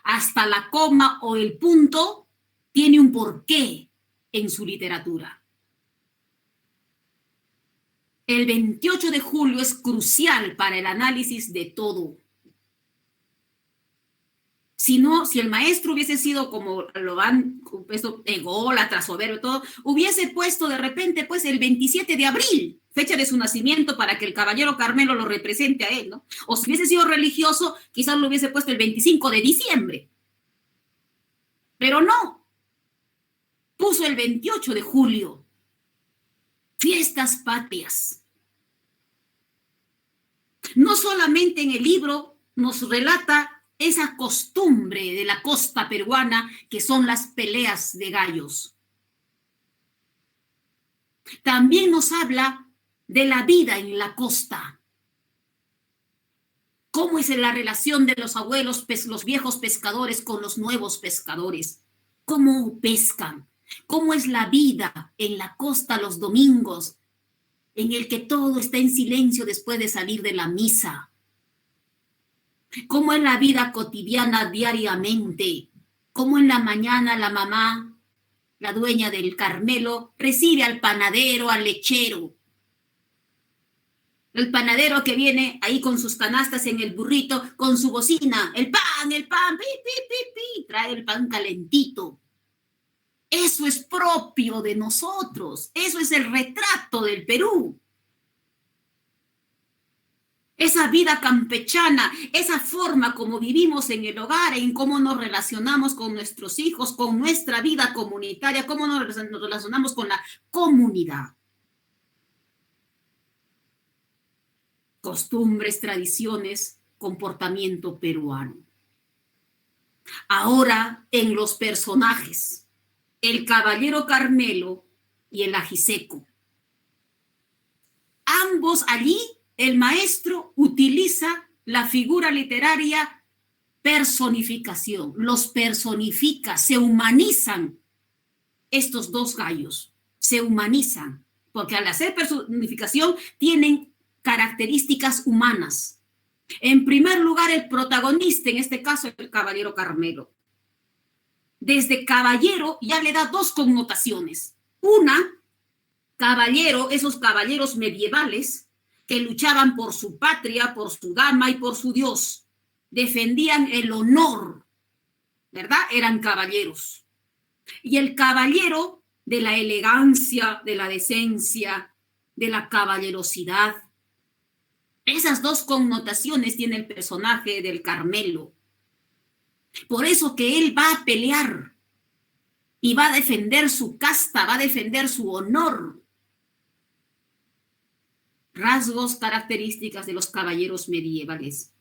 Hasta la coma o el punto tiene un porqué en su literatura. El 28 de julio es crucial para el análisis de todo. Si el maestro hubiese sido como lo han puesto ególatra, soberbio, todo, hubiese puesto de repente pues el 27 de abril, fecha de su nacimiento, para que el Caballero Carmelo lo represente a él, ¿no? O si hubiese sido religioso, quizás lo hubiese puesto el 25 de diciembre. Pero no, puso el 28 de julio, fiestas patrias. No solamente en el libro nos relata esa costumbre de la costa peruana que son las peleas de gallos. También nos habla de la vida en la costa. ¿Cómo es la relación de los abuelos, los viejos pescadores con los nuevos pescadores? ¿Cómo pescan? ¿Cómo es la vida en la costa los domingos, en el que todo está en silencio después de salir de la misa? ¿Cómo es la vida cotidiana diariamente? ¿Cómo en la mañana la mamá, la dueña del Carmelo, recibe al panadero, al lechero? El panadero que viene ahí con sus canastas en el burrito, con su bocina, el pan, pi, pi, pi, pi, trae el pan calentito. Eso es propio de nosotros, eso es el retrato del Perú. Esa vida campechana, esa forma como vivimos en el hogar, en cómo nos relacionamos con nuestros hijos, con nuestra vida comunitaria, cómo nos relacionamos con la comunidad. Costumbres, tradiciones, comportamiento peruano. Ahora, en los personajes, el Caballero Carmelo y el Ajiseco. Ambos allí, el maestro utiliza la figura literaria personificación, los personifica, se humanizan estos dos gallos, se humanizan, porque al hacer personificación tienen características humanas. En primer lugar, el protagonista, en este caso el Caballero Carmelo. Desde caballero ya le da dos connotaciones. Una, caballero, esos caballeros medievales que luchaban por su patria, por su dama y por su Dios. Defendían el honor, ¿verdad? Eran caballeros. Y el caballero de la elegancia, de la decencia, de la caballerosidad. Esas dos connotaciones tiene el personaje del Carmelo. Por eso que él va a pelear y va a defender su casta, va a defender su honor. Rasgos, características de los caballeros medievales.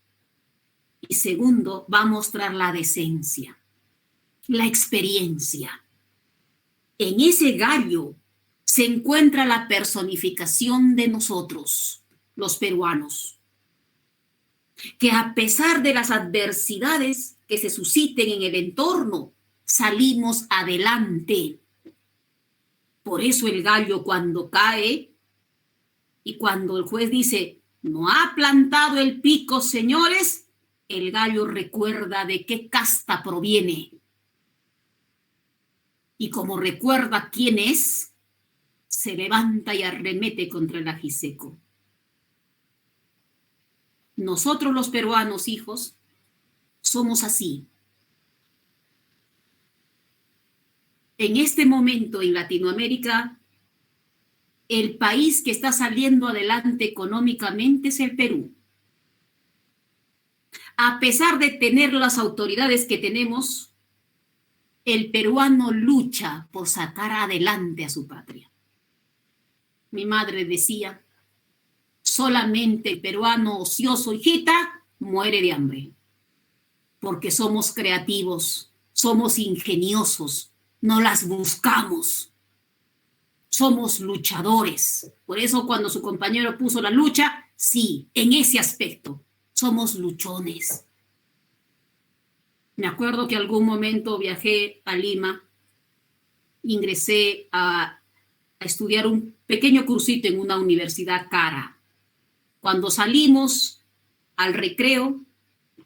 Y segundo, va a mostrar la decencia, la experiencia. En ese gallo se encuentra la personificación de nosotros, los peruanos, que a pesar de las adversidades que se susciten en el entorno, salimos adelante. Por eso el gallo cuando cae y cuando el juez dice, no ha plantado el pico, señores, el gallo recuerda de qué casta proviene. Y como recuerda quién es, se levanta y arremete contra el ajiseco. Nosotros los peruanos, hijos, somos así. En este momento en Latinoamérica, el país que está saliendo adelante económicamente es el Perú. A pesar de tener las autoridades que tenemos, el peruano lucha por sacar adelante a su patria. Mi madre decía, solamente el peruano ocioso, hijita, muere de hambre. Porque somos creativos, somos ingeniosos, no las buscamos. Somos luchadores. Por eso cuando su compañero puso la lucha, sí, en ese aspecto, somos luchones. Me acuerdo que algún momento viajé a Lima, ingresé a estudiar un pequeño cursito en una universidad cara. Cuando salimos al recreo,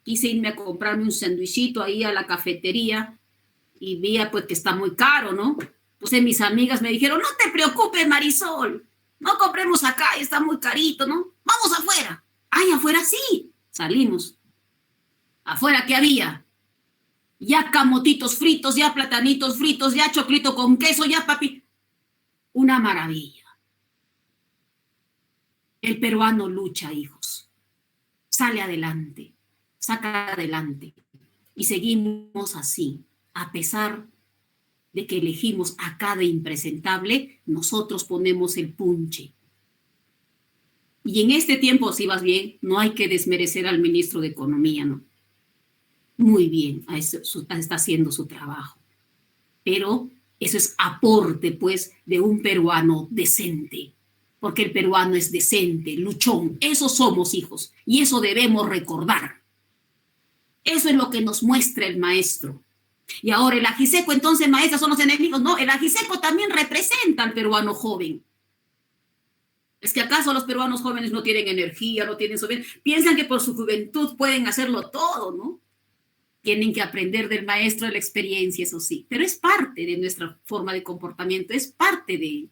quise irme a comprarme un sándwichito ahí a la cafetería y veía pues que está muy caro, ¿no? Entonces mis amigas me dijeron, no te preocupes, Marisol, no compremos acá, está muy carito, ¿no? Vamos afuera. Ay, afuera sí. Salimos. Afuera, ¿qué había? Ya camotitos fritos, ya platanitos fritos, ya choclito con queso, ya papi. Una maravilla. El peruano lucha, hijos. Sale adelante, saca adelante. Y seguimos así, a pesar de que elegimos a cada impresentable, nosotros ponemos el punche. Y en este tiempo, si vas bien, no hay que desmerecer al ministro de Economía, ¿no? Muy bien, está haciendo su trabajo. Pero eso es aporte, pues, de un peruano decente. Porque el peruano es decente, luchón. Eso somos, hijos. Y eso debemos recordar. Eso es lo que nos muestra el maestro. Y ahora el ajiseco, entonces, maestra, son los enemigos. No, el ajiseco también representa al peruano joven. ¿Es que acaso los peruanos jóvenes no tienen energía, no tienen soberanía? Piensan que por su juventud pueden hacerlo todo, ¿no? Tienen que aprender del maestro de la experiencia, eso sí. Pero es parte de nuestra forma de comportamiento, es parte de...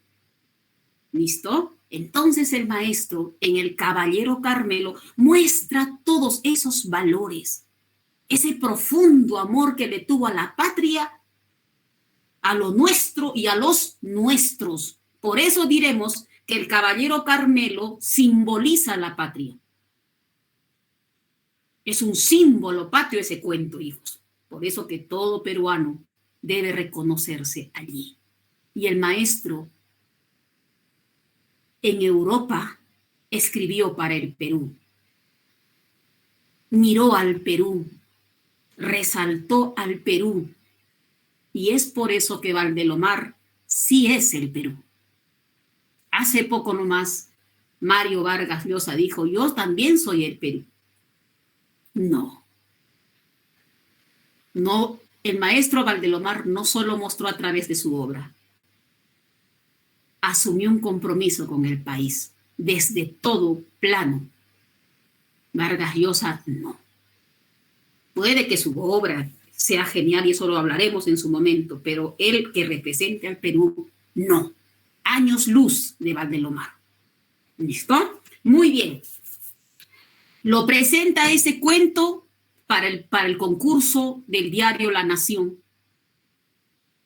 ¿Listo? Entonces el maestro, en el Caballero Carmelo, muestra todos esos valores. Ese profundo amor que le tuvo a la patria, a lo nuestro y a los nuestros. Por eso diremos que el Caballero Carmelo simboliza la patria. Es un símbolo patrio ese cuento, hijos. Por eso que todo peruano debe reconocerse allí. Y el maestro en Europa escribió para el Perú. Miró al Perú, resaltó al Perú. Y es por eso que Valdelomar sí es el Perú. Hace poco nomás, Mario Vargas Llosa dijo, yo también soy el Perú. No. No, el maestro Valdelomar no solo mostró a través de su obra, asumió un compromiso con el país, desde todo plano. Vargas Llosa, no. Puede que su obra sea genial y eso lo hablaremos en su momento, pero él que represente al Perú, no. Años luz de Valdelomar. ¿Listo? Muy bien. Lo presenta ese cuento para el concurso del diario La Nación.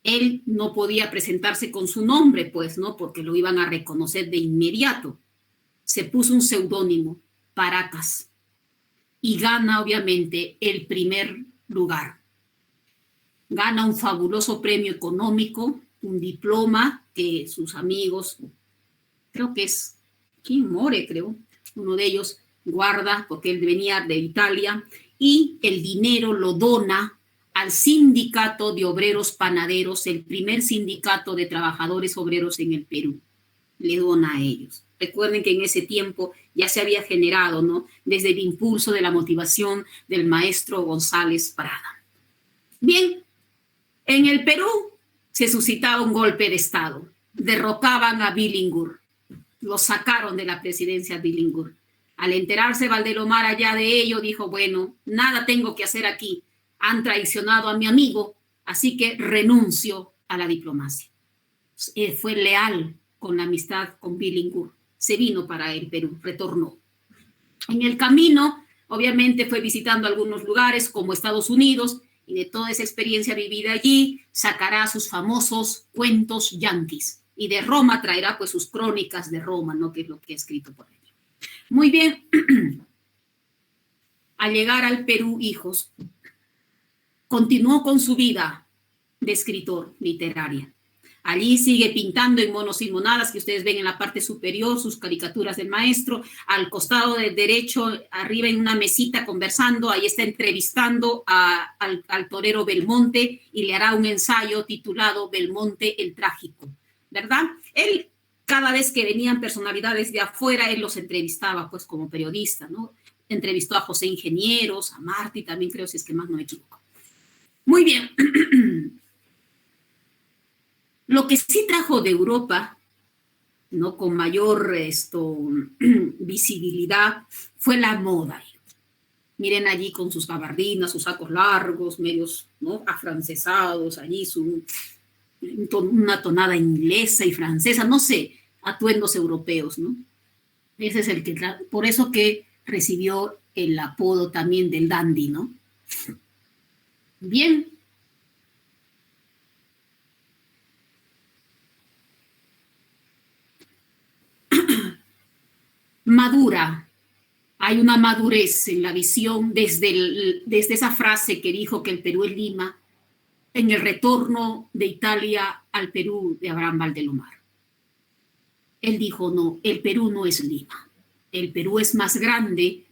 Él no podía presentarse con su nombre, pues, ¿no? Porque lo iban a reconocer de inmediato. Se puso un seudónimo Paracas y gana obviamente el primer lugar. Gana un fabuloso premio económico, un diploma que sus amigos, creo que es Kim More, creo, uno de ellos guarda porque él venía de Italia, y el dinero lo dona al Sindicato de Obreros Panaderos, el primer sindicato de trabajadores obreros en el Perú. Le dona a ellos. Recuerden que en ese tiempo ya se había generado, ¿no?, desde el impulso de la motivación del maestro González Prada. Bien, en el Perú se suscitaba un golpe de Estado. Derrocaban a Billingur. Lo sacaron de la presidencia Billingur. Al enterarse Valdelomar allá de ello, dijo, bueno, nada tengo que hacer aquí. Han traicionado a mi amigo, así que renuncio a la diplomacia. Fue leal con la amistad con Billingur. Se vino para el Perú, retornó. En el camino, obviamente, fue visitando algunos lugares como Estados Unidos, y de toda esa experiencia vivida allí, sacará sus famosos cuentos yanquis. Y de Roma traerá pues sus crónicas de Roma, ¿no?, que es lo que ha escrito por ahí. Muy bien. Al llegar al Perú, hijos, continuó con su vida de escritor literaria. Allí sigue pintando en monos y monadas, que ustedes ven en la parte superior, sus caricaturas del maestro. Al costado del derecho, arriba en una mesita conversando, ahí está entrevistando al torero Belmonte y le hará un ensayo titulado Belmonte el Trágico, ¿verdad? Él, cada vez que venían personalidades de afuera, él los entrevistaba pues como periodista, ¿no? Entrevistó a José Ingenieros, a Martí también, creo, si es que más no me equivoco. Muy bien. Lo que sí trajo de Europa, ¿no?, con mayor visibilidad, fue la moda. Miren allí con sus gabardinas, sus sacos largos, medios, ¿no?, afrancesados, allí una tonada inglesa y francesa, no sé, atuendos europeos, ¿no? Ese es el que, por eso que recibió el apodo también del dandy, ¿no? Bien. Madura. Hay una madurez en la visión desde esa frase que dijo que el Perú es Lima, en el retorno de Italia al Perú de Abraham Valdelomar. Él dijo, no, el Perú no es Lima. El Perú es más grande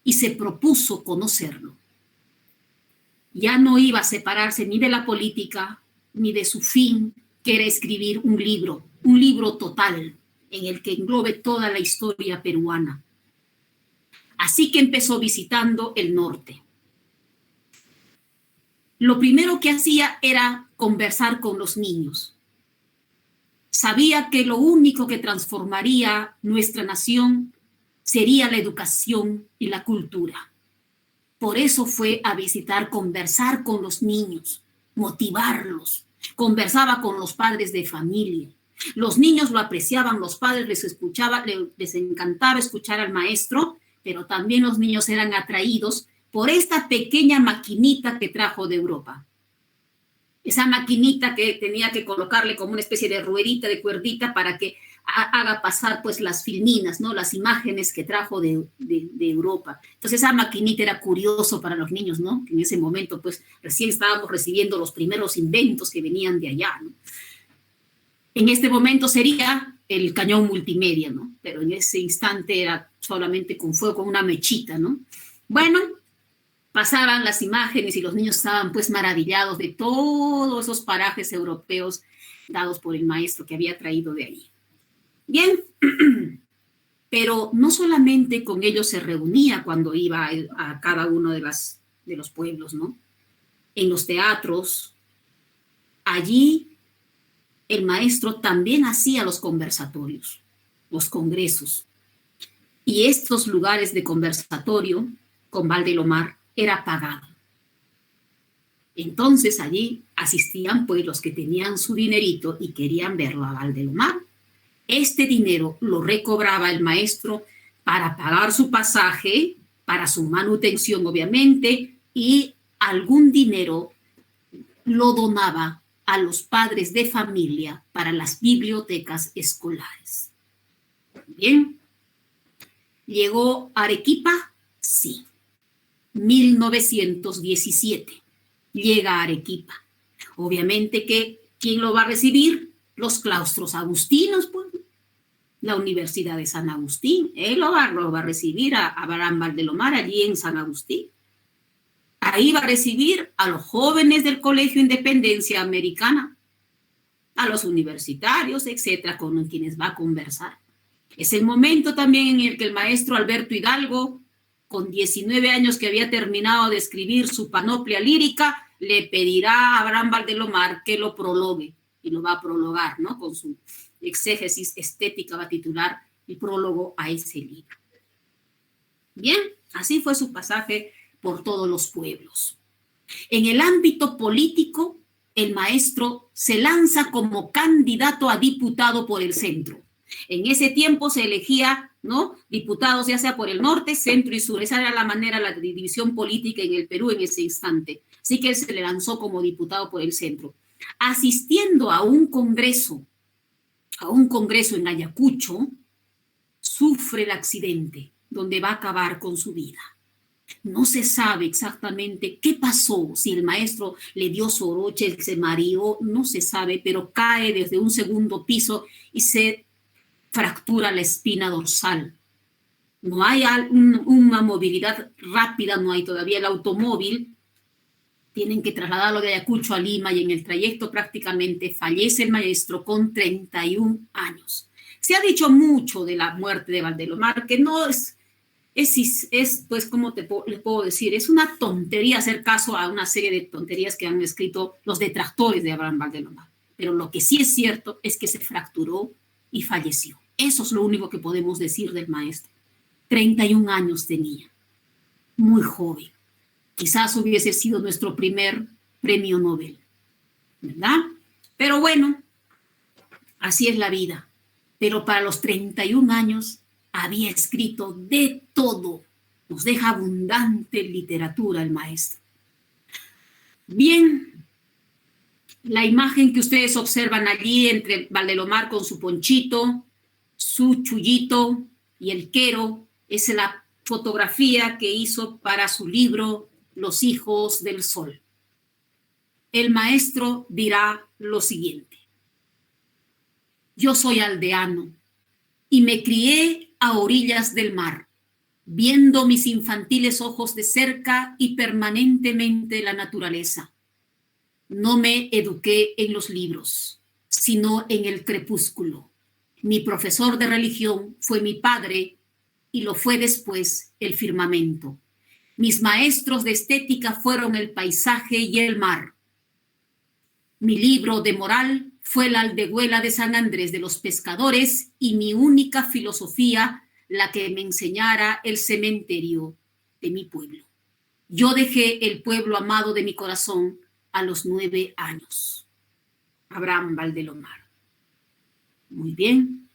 y se propuso conocerlo. Ya no iba a separarse ni de la política ni de su fin, que era escribir un libro total, en el que englobe toda la historia peruana. Así que empezó visitando el norte. Lo primero que hacía era conversar con los niños. Sabía que lo único que transformaría nuestra nación sería la educación y la cultura. Por eso fue a visitar, conversar con los niños, motivarlos. Conversaba con los padres de familia. Los niños lo apreciaban, los padres les encantaba escuchar al maestro, pero también los niños eran atraídos por esta pequeña maquinita que trajo de Europa. Esa maquinita que tenía que colocarle como una especie de ruedita, de cuerdita, para que haga pasar pues las filminas, ¿no?, las imágenes que trajo de Europa. Entonces esa maquinita era curioso para los niños, ¿no?, que en ese momento pues recién estábamos recibiendo los primeros inventos que venían de allá, ¿no? En este momento sería el cañón multimedia, ¿no? Pero en ese instante era solamente con fuego, con una mechita, ¿no? Bueno, pasaban las imágenes y los niños estaban pues maravillados de todos esos parajes europeos dados por el maestro que había traído de allí. Bien, pero no solamente con ellos se reunía cuando iba a cada uno de los pueblos, ¿no? En los teatros, allí el maestro también hacía los conversatorios, los congresos. Y estos lugares de conversatorio con Valdelomar era pagado. Entonces allí asistían pues los que tenían su dinerito y querían verlo a Valdelomar. Este dinero lo recobraba el maestro para pagar su pasaje, para su manutención obviamente, y algún dinero lo donaba a los padres de familia para las bibliotecas escolares. Bien. ¿Llegó a Arequipa? Sí. 1917. Llega a Arequipa. Obviamente que, ¿quién lo va a recibir? Los claustros agustinos, pues. La Universidad de San Agustín. Él lo va a recibir a Abraham Valdelomar allí en San Agustín. Ahí va a recibir a los jóvenes del Colegio Independencia Americana, a los universitarios, etcétera, con quienes va a conversar. Es el momento también en el que el maestro Alberto Hidalgo, con 19 años que había terminado de escribir su panoplia lírica, le pedirá a Abraham Valdelomar que lo prologue, y lo va a prologar, ¿no? Con su exégesis estética va a titular el prólogo a ese libro. Bien, así fue su pasaje por todos los pueblos. En el ámbito político, el maestro se lanza como candidato a diputado por el centro. En ese tiempo se elegía, ¿no?, diputados ya sea por el norte, centro y sur. Esa era la manera, la división política en el Perú en ese instante. Así que él se le lanzó como diputado por el centro. Asistiendo a un congreso en Ayacucho, sufre el accidente donde va a acabar con su vida. No se sabe exactamente qué pasó, si el maestro le dio soroche, se mareó, no se sabe, pero cae desde un segundo piso y se fractura la espina dorsal. No hay una movilidad rápida, no hay todavía el automóvil. Tienen que trasladarlo de Ayacucho a Lima y en el trayecto prácticamente fallece el maestro con 31 años. Se ha dicho mucho de la muerte de Valdelomar, que no es pues, ¿cómo les puedo decir? Es una tontería hacer caso a una serie de tonterías que han escrito los detractores de Abraham Valdelomar. Pero lo que sí es cierto es que se fracturó y falleció. Eso es lo único que podemos decir del maestro. 31 años tenía, muy joven. Quizás hubiese sido nuestro primer premio Nobel, ¿verdad? Pero bueno, así es la vida. Pero para los 31 años había escrito de todo. Nos deja abundante literatura el maestro. Bien, la imagen que ustedes observan allí entre Valdelomar con su ponchito, su chullito y el quero, es la fotografía que hizo para su libro Los hijos del sol. El maestro dirá lo siguiente: yo soy aldeano y me crié a orillas del mar, viendo mis infantiles ojos de cerca y permanentemente la naturaleza. No me eduqué en los libros, sino en el crepúsculo. Mi profesor de religión fue mi padre y lo fue después el firmamento. Mis maestros de estética fueron el paisaje y el mar. Mi libro de moral fue la aldehuela de San Andrés de los pescadores y mi única filosofía la que me enseñara el cementerio de mi pueblo. Yo dejé el pueblo amado de mi corazón a los 9 años. Abraham Valdelomar. Muy bien.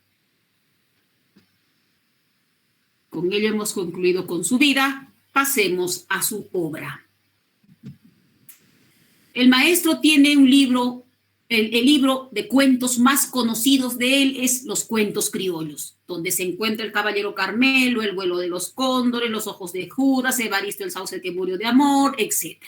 Con ello hemos concluido con su vida. Pasemos a su obra. El maestro tiene un libro, el libro de cuentos más conocidos de él es Los cuentos criollos, donde se encuentra El caballero Carmelo, El vuelo de los cóndores, Los ojos de Judas, Evaristo el sauce que murió de amor, etc.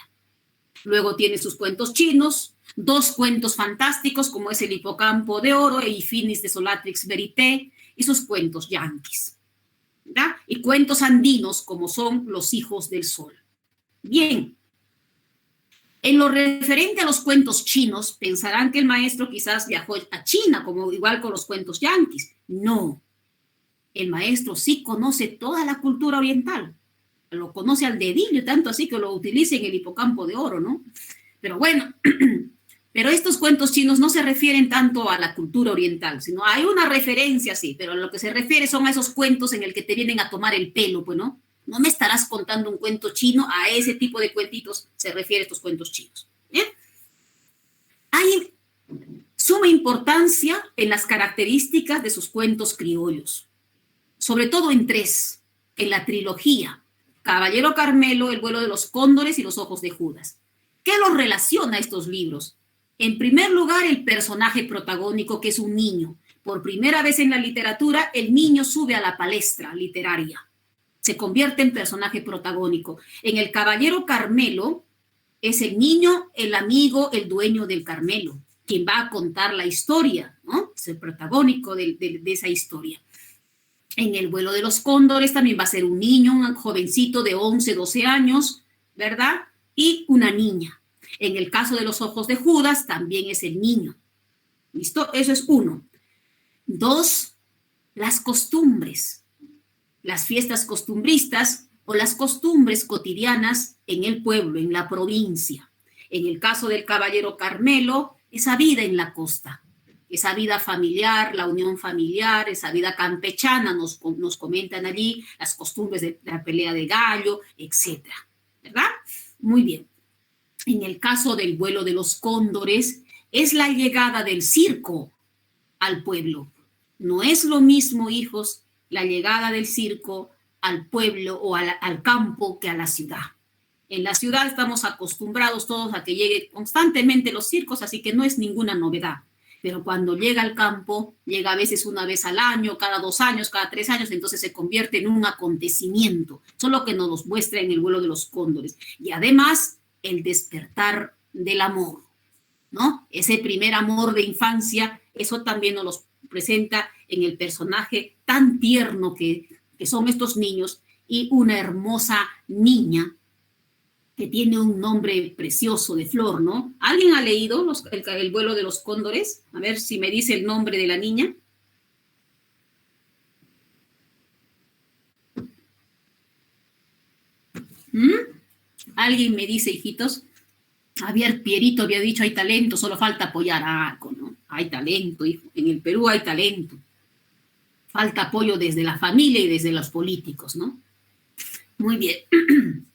Luego tiene sus cuentos chinos, 2 cuentos fantásticos como es El hipocampo de oro e Finis de Solatrix Verité, y sus cuentos yanquis, ¿verdad? Y cuentos andinos como son Los hijos del sol. Bien. En lo referente a los cuentos chinos, pensarán que el maestro quizás viajó a China, como igual con los cuentos yanquis. No, el maestro sí conoce toda la cultura oriental, lo conoce al dedillo, tanto así que lo utiliza en El hipocampo de oro, ¿no? Pero bueno, pero estos cuentos chinos no se refieren tanto a la cultura oriental, sino hay una referencia, sí, pero lo que se refiere son a esos cuentos en el que te vienen a tomar el pelo, pues, ¿no? No me estarás contando un cuento chino, a ese tipo de cuentitos se refieren estos cuentos chinos. ¿Bien? Hay suma importancia en las características de sus cuentos criollos, sobre todo en 3, en la trilogía, Caballero Carmelo, El vuelo de los cóndores y Los ojos de Judas. ¿Qué los relaciona a estos libros? En primer lugar, el personaje protagónico, que es un niño. Por primera vez en la literatura, el niño sube a la palestra literaria. Se convierte en personaje protagónico. En El Caballero Carmelo es el niño, el amigo, el dueño del Carmelo, quien va a contar la historia, ¿no? Es el protagónico de esa historia. En El Vuelo de los Cóndores también va a ser un niño, un jovencito de 11, 12 años, ¿verdad? Y una niña. En el caso de Los Ojos de Judas también es el niño. ¿Listo? Eso es uno. Dos, las costumbres. Las fiestas costumbristas o las costumbres cotidianas en el pueblo, en la provincia. En el caso del Caballero Carmelo, esa vida en la costa, esa vida familiar, la unión familiar, esa vida campechana, nos comentan allí, las costumbres de la pelea de gallo, etcétera, ¿verdad? Muy bien. En el caso del Vuelo de los Cóndores, es la llegada del circo al pueblo. No es lo mismo, hijos, la llegada del circo al pueblo o al campo que a la ciudad. En la ciudad estamos acostumbrados todos a que lleguen constantemente los circos, así que no es ninguna novedad. Pero cuando llega al campo, llega a veces una vez al año, cada 2 años, cada 3 años, entonces se convierte en un acontecimiento. Eso es lo que nos muestra en El Vuelo de los Cóndores. Y además, el despertar del amor, ¿no? Ese primer amor de infancia, eso también nos lo presenta en el personaje tan tierno que son estos niños y una hermosa niña que tiene un nombre precioso de Flor, ¿no? ¿Alguien ha leído el Vuelo de los Cóndores? A ver si me dice el nombre de la niña. ¿Alguien me dice, hijitos? Javier Pierito había dicho, hay talento, solo falta apoyar a Arco, ¿no? Hay talento, hijo. En el Perú hay talento. Falta apoyo desde la familia y desde los políticos, ¿no? Muy bien.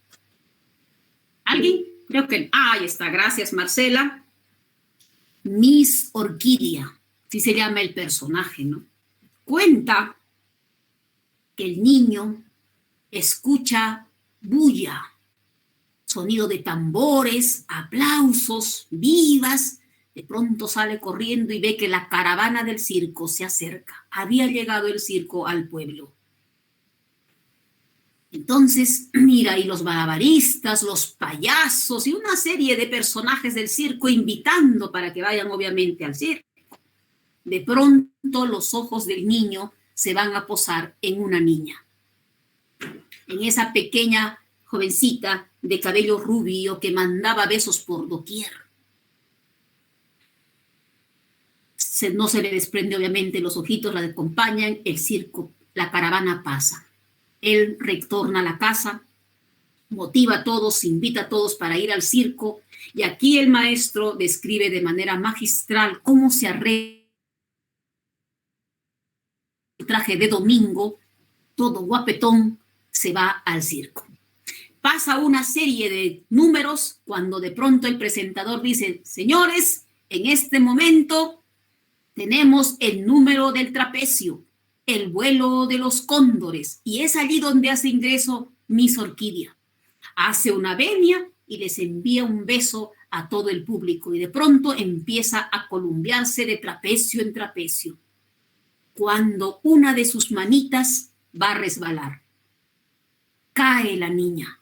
¿Alguien? Creo que... ahí está, gracias, Marcela. Miss Orquídea, así se llama el personaje, ¿no? Cuenta que el niño escucha bulla, sonido de tambores, aplausos, vivas. De pronto sale corriendo y ve que la caravana del circo se acerca. Había llegado el circo al pueblo. Entonces, mira, y los malabaristas, los payasos y una serie de personajes del circo invitando para que vayan obviamente al circo. De pronto los ojos del niño se van a posar en una niña. En esa pequeña jovencita de cabello rubio que mandaba besos por doquier. No se le desprende obviamente los ojitos, la acompañan, el circo, la caravana pasa. Él retorna a la casa, motiva a todos, invita a todos para ir al circo, y aquí el maestro describe de manera magistral cómo se arregla el traje de domingo, todo guapetón, se va al circo. Pasa una serie de números cuando de pronto el presentador dice, señores, en este momento tenemos el número del trapecio, el vuelo de los cóndores, y es allí donde hace ingreso Miss Orquídea. Hace una venia y les envía un beso a todo el público y de pronto empieza a columpiarse de trapecio en trapecio, cuando una de sus manitas va a resbalar. Cae la niña.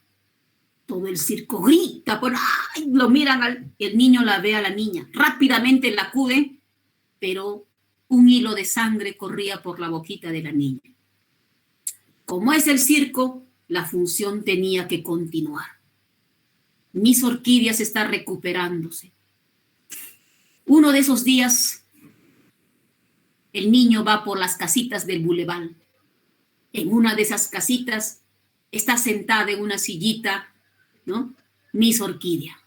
Todo el circo grita, bueno, ¡ay! Lo miran, el niño la ve a la niña, rápidamente la acuden, pero un hilo de sangre corría por la boquita de la niña. Como es el circo, la función tenía que continuar. Miss Orquídea está recuperándose. Uno de esos días, el niño va por las casitas del bulevar. En una de esas casitas está sentada en una sillita, ¿no? Miss Orquídea.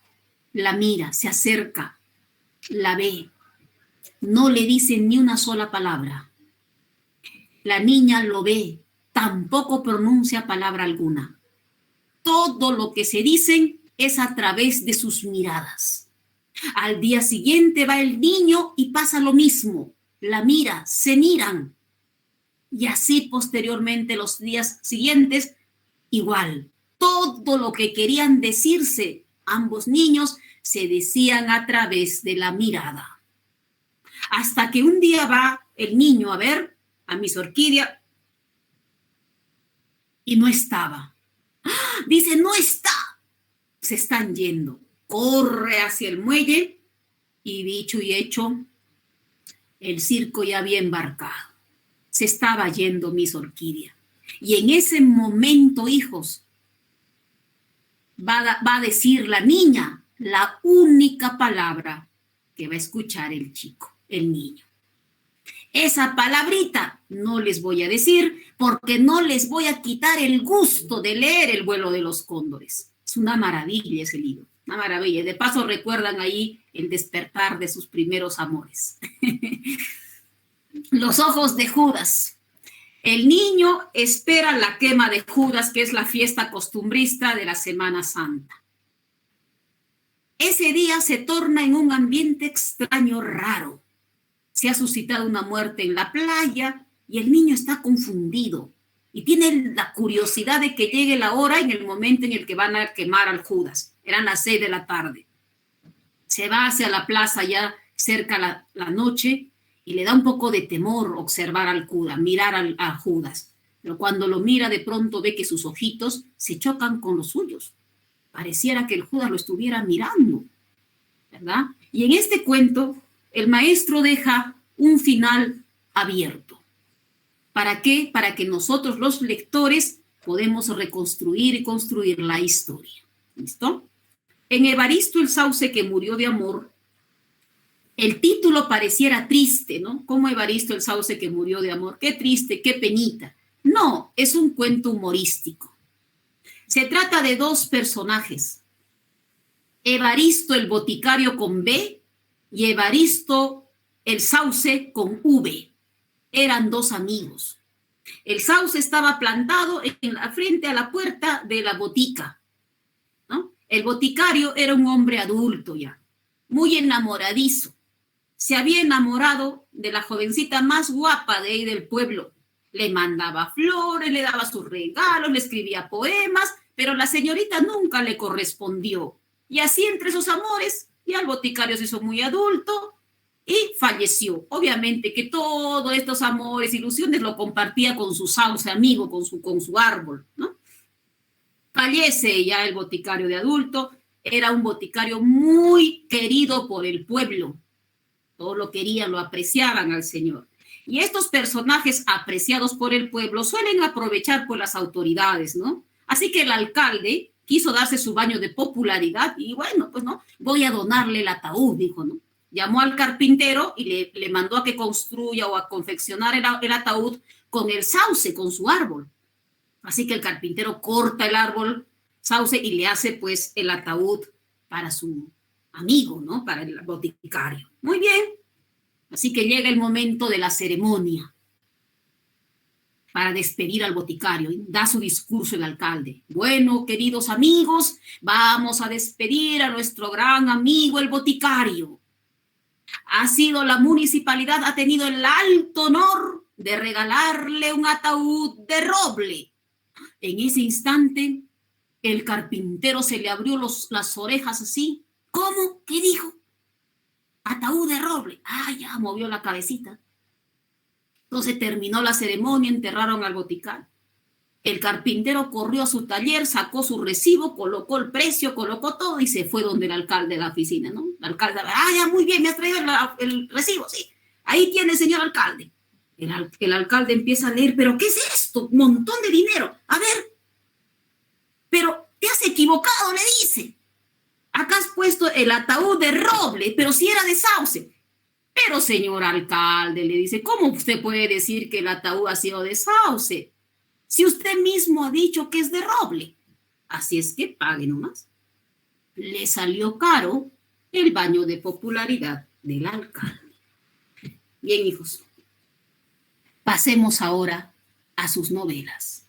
La mira, se acerca, la ve. No le dice ni una sola palabra. La niña lo ve, tampoco pronuncia palabra alguna. Todo lo que se dicen es a través de sus miradas. Al día siguiente va el niño y pasa lo mismo. La mira, se miran. Y así posteriormente los días siguientes, igual. Todo lo que querían decirse ambos niños se decían a través de la mirada. Hasta que un día va el niño a ver a Miss Orquídea y no estaba. Dice, no está. Se están yendo. Corre hacia el muelle y dicho y hecho, el circo ya había embarcado. Se estaba yendo Miss Orquídea. Y en ese momento, hijos, va a decir la niña la única palabra que va a escuchar el chico, el niño. Esa palabrita no les voy a decir porque no les voy a quitar el gusto de leer El vuelo de los cóndores. Es una maravilla ese libro, una maravilla. De paso recuerdan ahí el despertar de sus primeros amores. Los ojos de Judas. El niño espera la quema de Judas, que es la fiesta costumbrista de la Semana Santa. Ese día se torna en un ambiente extraño, raro. Se ha suscitado una muerte en la playa y el niño está confundido y tiene la curiosidad de que llegue la hora en el momento en el que van a quemar al Judas. Eran las 6 de la tarde. Se va hacia la plaza ya cerca la noche y le da un poco de temor observar al cura, mirar a Judas. Pero cuando lo mira, de pronto ve que sus ojitos se chocan con los suyos. Pareciera que el Judas lo estuviera mirando, ¿verdad? Y en este cuento, el maestro deja un final abierto. ¿Para qué? Para que nosotros, los lectores, podemos reconstruir y construir la historia. ¿Listo? En Evaristo el sauce que murió de amor, el título pareciera triste, ¿no? Como Evaristo el sauce que murió de amor. Qué triste, qué penita. No, es un cuento humorístico. Se trata de dos personajes. Evaristo el boticario con B y Evaristo el sauce con V. Eran dos amigos. El sauce estaba plantado frente a la puerta de la botica, ¿no? El boticario era un hombre adulto ya, muy enamoradizo. Se había enamorado de la jovencita más guapa de ahí del pueblo. Le mandaba flores, le daba sus regalos, le escribía poemas, pero la señorita nunca le correspondió. Y así entre sus amores, ya el boticario se hizo muy adulto y falleció. Obviamente que todos estos amores, ilusiones lo compartía con su sauce amigo, con su árbol, ¿no? Fallece ya el boticario de adulto. Era un boticario muy querido por el pueblo. Todos lo querían, lo apreciaban al señor. Y estos personajes apreciados por el pueblo suelen aprovechar por las autoridades, ¿no? Así que el alcalde quiso darse su baño de popularidad y bueno, pues no, voy a donarle el ataúd, dijo, ¿no? Llamó al carpintero y le mandó a que construya o a confeccionar el ataúd con el sauce, con su árbol. Así que el carpintero corta el árbol sauce y le hace pues el ataúd para su amigo, ¿no? Para el boticario. Muy bien. Así que llega el momento de la ceremonia para despedir al boticario. Da su discurso el alcalde. Bueno, queridos amigos, vamos a despedir a nuestro gran amigo el boticario. La municipalidad ha tenido el alto honor de regalarle un ataúd de roble. En ese instante, el carpintero se le abrió las orejas así. ¿Cómo? ¿Qué dijo? Ataúd de roble. Ya movió la cabecita. Entonces terminó la ceremonia, enterraron al boticario. El carpintero corrió a su taller, sacó su recibo, colocó el precio, colocó todo y se fue donde el alcalde de la oficina, ¿no? El alcalde, ya, muy bien, me has traído el recibo, sí. Ahí tiene, señor alcalde. El alcalde empieza a leer, ¿pero qué es esto? Un montón de dinero. A ver, pero te has equivocado, le dice. Acá has puesto el ataúd de roble, pero si era de sauce. Pero, señor alcalde, le dice, ¿cómo usted puede decir que el ataúd ha sido de sauce? Si usted mismo ha dicho que es de roble. Así es que pague nomás. Le salió caro el baño de popularidad del alcalde. Bien, hijos. Pasemos ahora a sus novelas.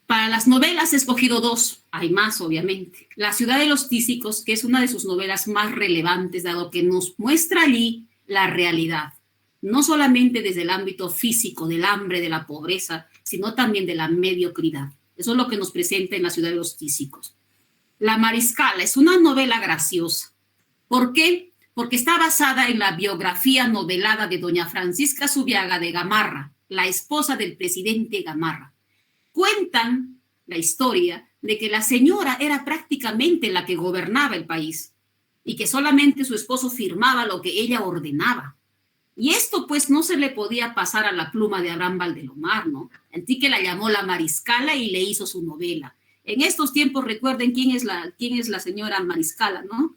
Para las novelas he escogido dos, hay más obviamente. La ciudad de los tísicos, que es una de sus novelas más relevantes, dado que nos muestra allí la realidad, no solamente desde el ámbito físico, del hambre, de la pobreza, sino también de la mediocridad. Eso es lo que nos presenta en la ciudad de los tísicos. La Mariscala es una novela graciosa. ¿Por qué? porque está basada en la biografía novelada de doña Francisca Zubiaga de Gamarra, la esposa del presidente Gamarra. Cuentan la historia de que la señora era prácticamente la que gobernaba el país y que solamente su esposo firmaba lo que ella ordenaba. Y esto pues no se le podía pasar a la pluma de Abraham Valdelomar, ¿no? Así que la llamó la Mariscala y le hizo su novela. En estos tiempos recuerden quién es la señora Mariscala, ¿no?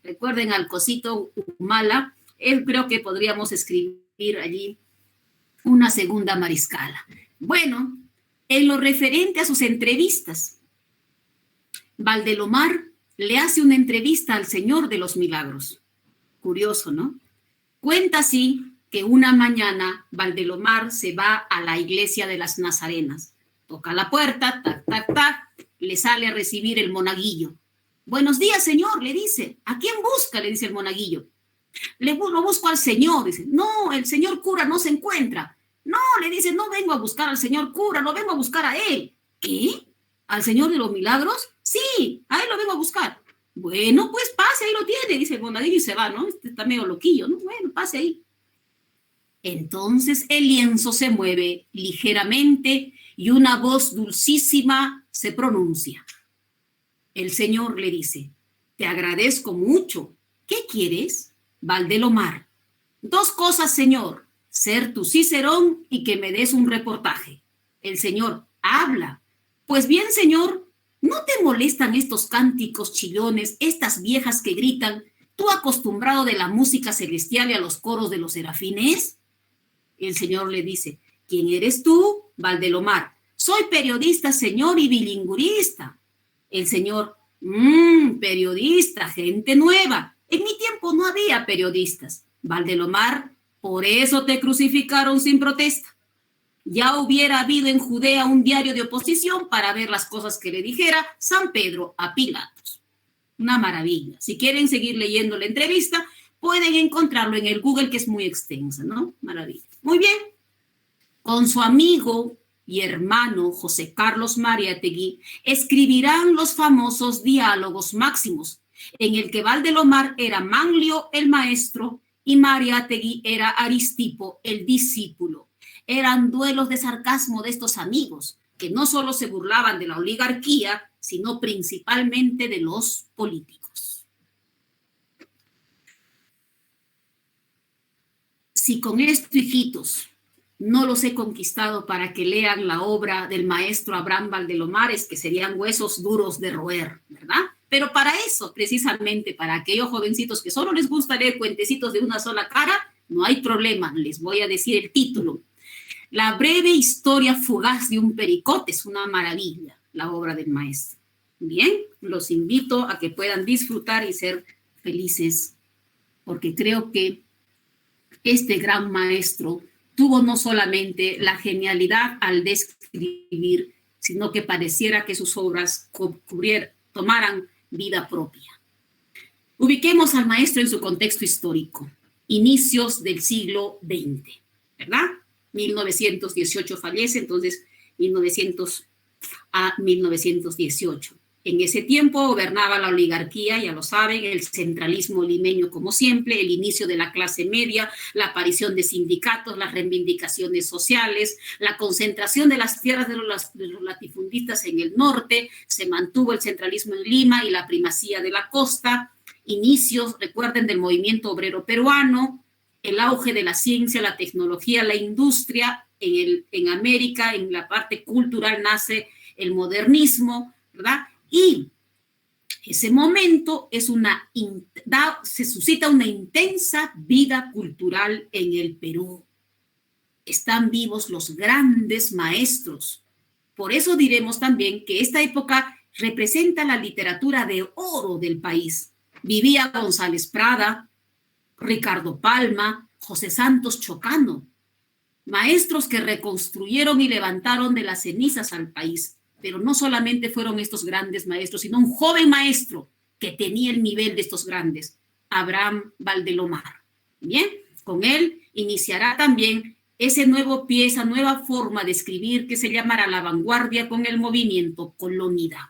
Recuerden al Cosito Humala. Él creo que podríamos escribir allí una segunda Mariscala. Bueno, en lo referente a sus entrevistas, Valdelomar le hace una entrevista al Señor de los Milagros. Curioso, ¿no? Cuenta así que una mañana Valdelomar se va a la iglesia de las Nazarenas. Toca la puerta, tac, tac, tac, le sale a recibir el monaguillo. Buenos días, señor, le dice. ¿A quién busca? Le dice el monaguillo. Lo busco al señor. Dice, no, el señor cura no se encuentra. No, le dice, no vengo a buscar al señor cura, lo vengo a buscar a él. ¿Qué? ¿Al Señor de los Milagros? Sí, a él lo vengo a buscar. Bueno, pues pase, ahí lo tiene, dice el monaguillo y se va, ¿no? Este está medio loquillo, ¿no? Bueno, pase ahí. Entonces el lienzo se mueve ligeramente y una voz dulcísima se pronuncia. El Señor le dice, te agradezco mucho. ¿Qué quieres? Valdelomar. Dos cosas, Señor, ser tu Cicerón y que me des un reportaje. El Señor, habla. Pues bien, Señor, ¿no te molestan estos cánticos chillones, estas viejas que gritan, tú acostumbrado de la música celestial y a los coros de los serafines? El Señor le dice, ¿quién eres tú? Valdelomar. Soy periodista, señor, y bilingüista. El Señor, periodista, gente nueva. En mi tiempo no había periodistas. Valdelomar, por eso te crucificaron sin protesta. Ya hubiera habido en Judea un diario de oposición para ver las cosas que le dijera San Pedro a Pilatos. Una maravilla. Si quieren seguir leyendo la entrevista, pueden encontrarlo en el Google, que es muy extensa, ¿no? Maravilla. Muy bien. Con su amigo y hermano José Carlos Mariátegui escribirán los famosos diálogos máximos, en el que Valdelomar era Manlio el maestro y Mariátegui era Aristipo el discípulo. Eran duelos de sarcasmo de estos amigos, que no solo se burlaban de la oligarquía, sino principalmente de los políticos. Si con esto, hijitos, no los he conquistado para que lean la obra del maestro Abraham Valdelomar, es que serían huesos duros de roer, ¿verdad? Pero para eso, precisamente, para aquellos jovencitos que solo les gusta leer cuentecitos de una sola cara, no hay problema, les voy a decir el título. La breve historia fugaz de un pericote es una maravilla, la obra del maestro. Bien, los invito a que puedan disfrutar y ser felices, porque creo que este gran maestro tuvo no solamente la genialidad al describir, sino que pareciera que sus obras tomaran vida propia. Ubiquemos al maestro en su contexto histórico, inicios del siglo XX, ¿verdad? 1918 fallece, entonces 1900 a 1918. En ese tiempo gobernaba la oligarquía, ya lo saben, el centralismo limeño como siempre, el inicio de la clase media, la aparición de sindicatos, las reivindicaciones sociales, la concentración de las tierras de los latifundistas en el norte, se mantuvo el centralismo en Lima y la primacía de la costa, inicios, recuerden, del movimiento obrero peruano, el auge de la ciencia, la tecnología, la industria, en América, en la parte cultural nace el modernismo, ¿verdad? Y ese momento se suscita una intensa vida cultural en el Perú. Están vivos los grandes maestros. Por eso diremos también que esta época representa la literatura de oro del país. Vivía González Prada, Ricardo Palma, José Santos Chocano, maestros que reconstruyeron y levantaron de las cenizas al país. Pero no solamente fueron estos grandes maestros, sino un joven maestro que tenía el nivel de estos grandes, Abraham Valdelomar. Bien, con él iniciará también ese nuevo pie, esa nueva forma de escribir que se llamará la vanguardia con el movimiento colonidad.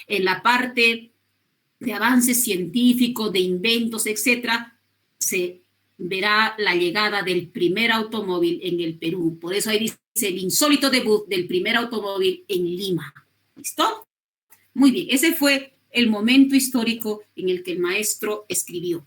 En la parte de avances científicos, de inventos, etcétera, se verá la llegada del primer automóvil en el Perú. Por eso ahí dice el insólito debut del primer automóvil en Lima. ¿Listo? Muy bien, ese fue el momento histórico en el que el maestro escribió.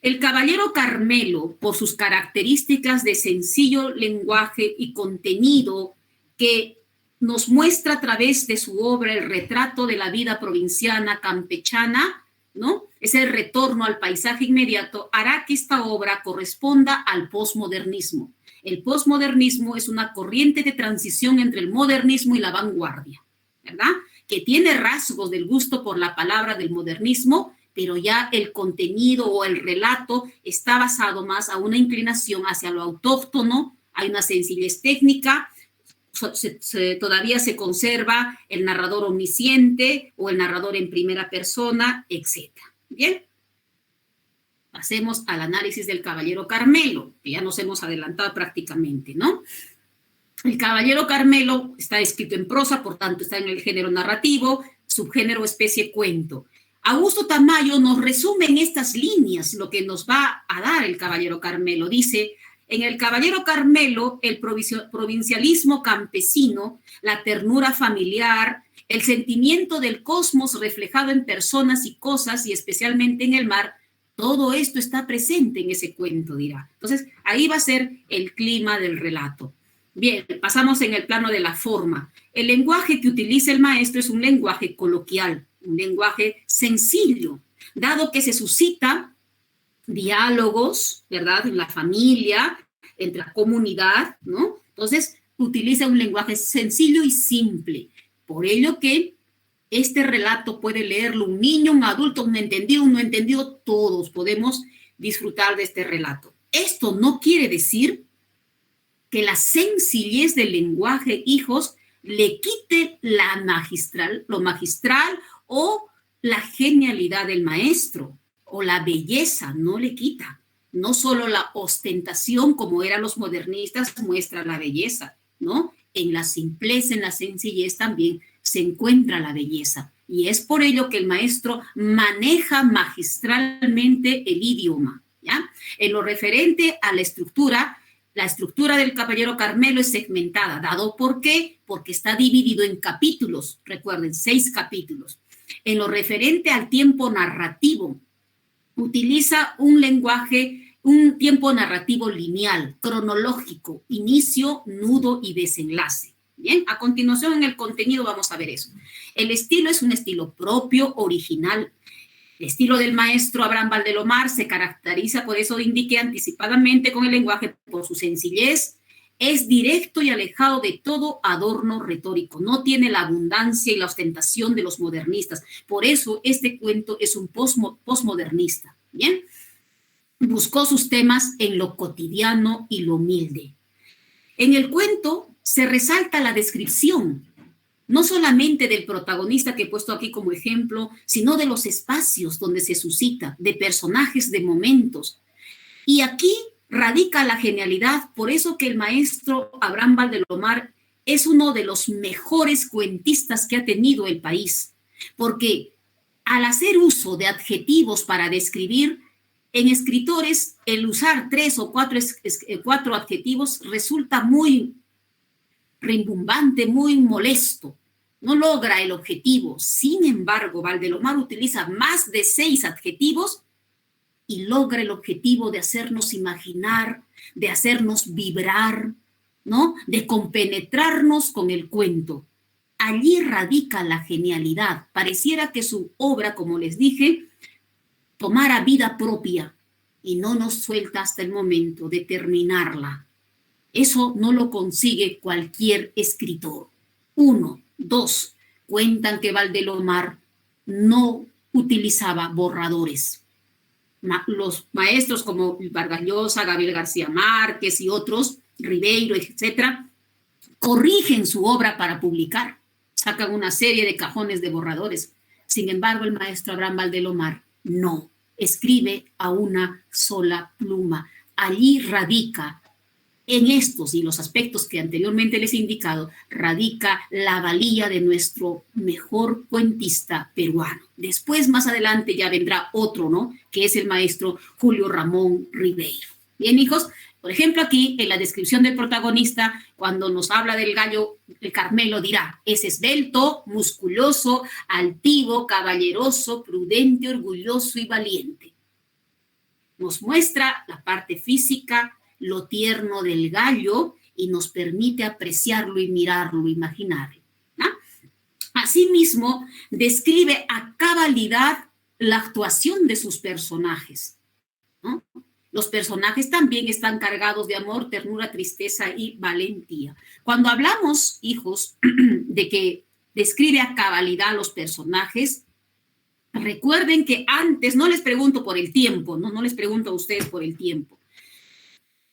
El caballero Carmelo, por sus características de sencillo lenguaje y contenido que nos muestra a través de su obra el retrato de la vida provinciana campechana, ¿no? Es el retorno al paisaje inmediato, hará que esta obra corresponda al posmodernismo. El posmodernismo es una corriente de transición entre el modernismo y la vanguardia, ¿verdad? Que tiene rasgos del gusto por la palabra del modernismo, pero ya el contenido o el relato está basado más a una inclinación hacia lo autóctono, hay una sencillez técnica, todavía se conserva el narrador omnisciente o el narrador en primera persona, etc. Bien, pasemos al análisis del caballero Carmelo, que ya nos hemos adelantado prácticamente, ¿no? El caballero Carmelo está escrito en prosa, por tanto está en el género narrativo, subgénero especie cuento. Augusto Tamayo nos resume en estas líneas lo que nos va a dar el caballero Carmelo. Dice: en el caballero Carmelo, el provincialismo campesino, la ternura familiar, el sentimiento del cosmos reflejado en personas y cosas, y especialmente en el mar, todo esto está presente en ese cuento, dirá. Entonces, ahí va a ser el clima del relato. Bien, pasamos en el plano de la forma. El lenguaje que utiliza el maestro es un lenguaje coloquial, un lenguaje sencillo, dado que se suscita diálogos, ¿verdad? En la familia, entre la comunidad, ¿no? Entonces, utiliza un lenguaje sencillo y simple. Por ello que este relato puede leerlo un niño, un adulto, un no entendido, todos podemos disfrutar de este relato. Esto no quiere decir que la sencillez del lenguaje, hijos, le quite lo magistral o la genialidad del maestro o la belleza, no le quita. No solo la ostentación, como eran los modernistas, muestra la belleza, ¿no? En la simpleza, en la sencillez también se encuentra la belleza. Y es por ello que el maestro maneja magistralmente el idioma, ¿ya? En lo referente a la estructura del caballero Carmelo es segmentada, ¿dado por qué? Porque está dividido en capítulos, recuerden, 6 capítulos. En lo referente al tiempo narrativo, utiliza un tiempo narrativo lineal, cronológico, inicio, nudo y desenlace. Bien, a continuación en el contenido vamos a ver eso. El estilo es un estilo propio, original. El estilo del maestro Abraham Valdelomar se caracteriza, por eso indiqué anticipadamente, con el lenguaje por su sencillez. Es directo y alejado de todo adorno retórico. No tiene la abundancia y la ostentación de los modernistas. Por eso este cuento es un posmodernista. Bien, buscó sus temas en lo cotidiano y lo humilde. En el cuento se resalta la descripción, no solamente del protagonista que he puesto aquí como ejemplo, sino de los espacios donde se suscita, de personajes, de momentos. Y aquí radica la genialidad, por eso que el maestro Abraham Valdelomar es uno de los mejores cuentistas que ha tenido el país, porque al hacer uso de adjetivos para describir, en escritores el usar 3 o 4 adjetivos resulta muy rimbombante, muy molesto, no logra el objetivo. Sin embargo, Valdelomar utiliza más de 6 adjetivos y logra el objetivo de hacernos imaginar, de hacernos vibrar, ¿no? De compenetrarnos con el cuento. Allí radica la genialidad. Pareciera que su obra, como les dije, tomara vida propia y no nos suelta hasta el momento de terminarla. Eso no lo consigue cualquier escritor. 1, 2, cuentan que Valdelomar no utilizaba borradores. Los maestros como Vargas Llosa, Gabriel García Márquez y otros, Ribeiro, etcétera, corrigen su obra para publicar. Sacan una serie de cajones de borradores. Sin embargo, el maestro Abraham Valdelomar no. Escribe a una sola pluma. Allí radica En estos y los aspectos que anteriormente les he indicado, radica la valía de nuestro mejor cuentista peruano. Después, más adelante, ya vendrá otro, ¿no? Que es el maestro Julio Ramón Ribeiro. Bien, hijos, por ejemplo, aquí en la descripción del protagonista, cuando nos habla del gallo, el Carmelo dirá, es esbelto, musculoso, altivo, caballeroso, prudente, orgulloso y valiente. Nos muestra la parte física, lo tierno del gallo y nos permite apreciarlo y mirarlo, imaginarlo, ¿no? Asimismo, describe a cabalidad la actuación de sus personajes, ¿no? Los personajes también están cargados de amor, ternura, tristeza y valentía. Cuando hablamos, hijos, de que describe a cabalidad a los personajes, recuerden que antes, no les pregunto por el tiempo, no les pregunto a ustedes por el tiempo.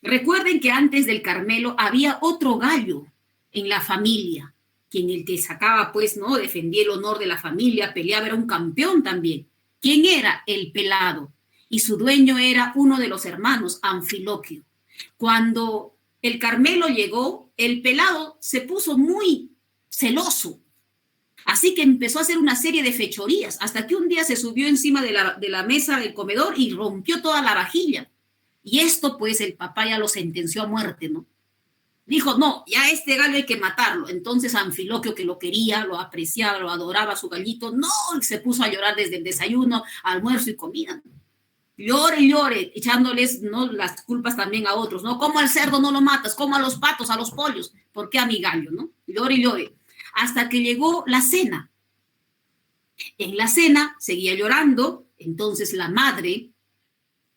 Recuerden que antes del Carmelo había otro gallo en la familia, quien el que sacaba, pues, ¿no? Defendía el honor de la familia, peleaba, era un campeón también. ¿Quién era? El Pelado. Y su dueño era uno de los hermanos, Anfiloquio. Cuando el Carmelo llegó, el Pelado se puso muy celoso. Así que empezó a hacer una serie de fechorías, hasta que un día se subió encima de la mesa del comedor y rompió toda la vajilla. Y esto, pues, el papá ya lo sentenció a muerte, ¿no? Dijo, no, ya este gallo hay que matarlo. Entonces Anfiloquio, que lo quería, lo apreciaba, lo adoraba a su gallito, no, y se puso a llorar desde el desayuno, almuerzo y comida. Llore y llore, echándoles, ¿no?, las culpas también a otros, ¿no? ¿Cómo al cerdo no lo matas? ¿Cómo a los patos, a los pollos? ¿Por qué a mi gallo, no? Llore y llore. Hasta que llegó la cena. En la cena seguía llorando, entonces la madre,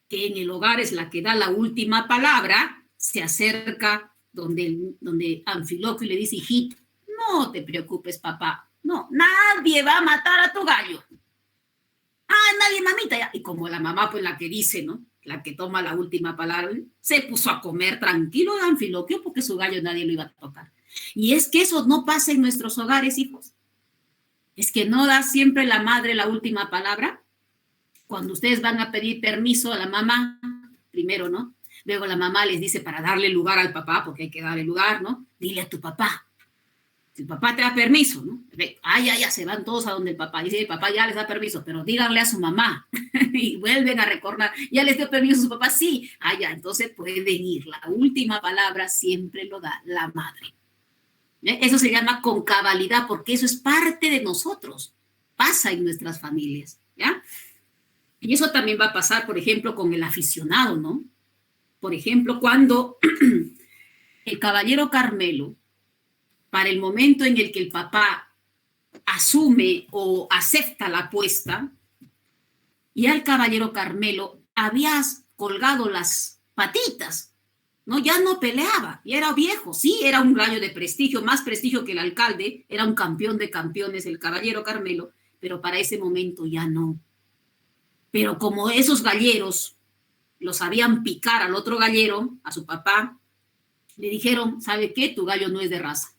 que en el hogar es la que da la última palabra, se acerca donde Anfiloquio y le dice, hijito, no te preocupes, papá, no, nadie va a matar a tu gallo. Ah, nadie, mamita. Ya. Y como la mamá, pues la que dice, ¿no? La que toma la última palabra, se puso a comer tranquilo de Anfiloquio porque su gallo nadie lo iba a tocar. Y es que eso no pasa en nuestros hogares, hijos. Es que no da siempre la madre la última palabra. Cuando ustedes van a pedir permiso a la mamá, primero, ¿no? Luego la mamá les dice para darle lugar al papá, porque hay que darle lugar, ¿no? Dile a tu papá. Si el papá te da permiso, ¿no? Ya, se van todos a donde el papá. Dice, el papá ya les da permiso, pero díganle a su mamá. Y vuelven a recordar, ¿ya les dio permiso a su papá? Sí. Ya, entonces pueden ir. La última palabra siempre lo da la madre. Eso se llama con cabalidad, porque eso es parte de nosotros. Pasa en nuestras familias, ¿ya? Y eso también va a pasar, por ejemplo, con el aficionado, ¿no? Por ejemplo, cuando el caballero Carmelo, para el momento en el que el papá asume o acepta la apuesta, ya el caballero Carmelo había colgado las patitas, ¿no? Ya no peleaba, ya era viejo, sí, era un gallo de prestigio, más prestigio que el alcalde, era un campeón de campeones el caballero Carmelo, pero para ese momento ya no. Pero como esos galleros lo sabían picar al otro gallero, a su papá, le dijeron, ¿sabe qué? Tu gallo no es de raza.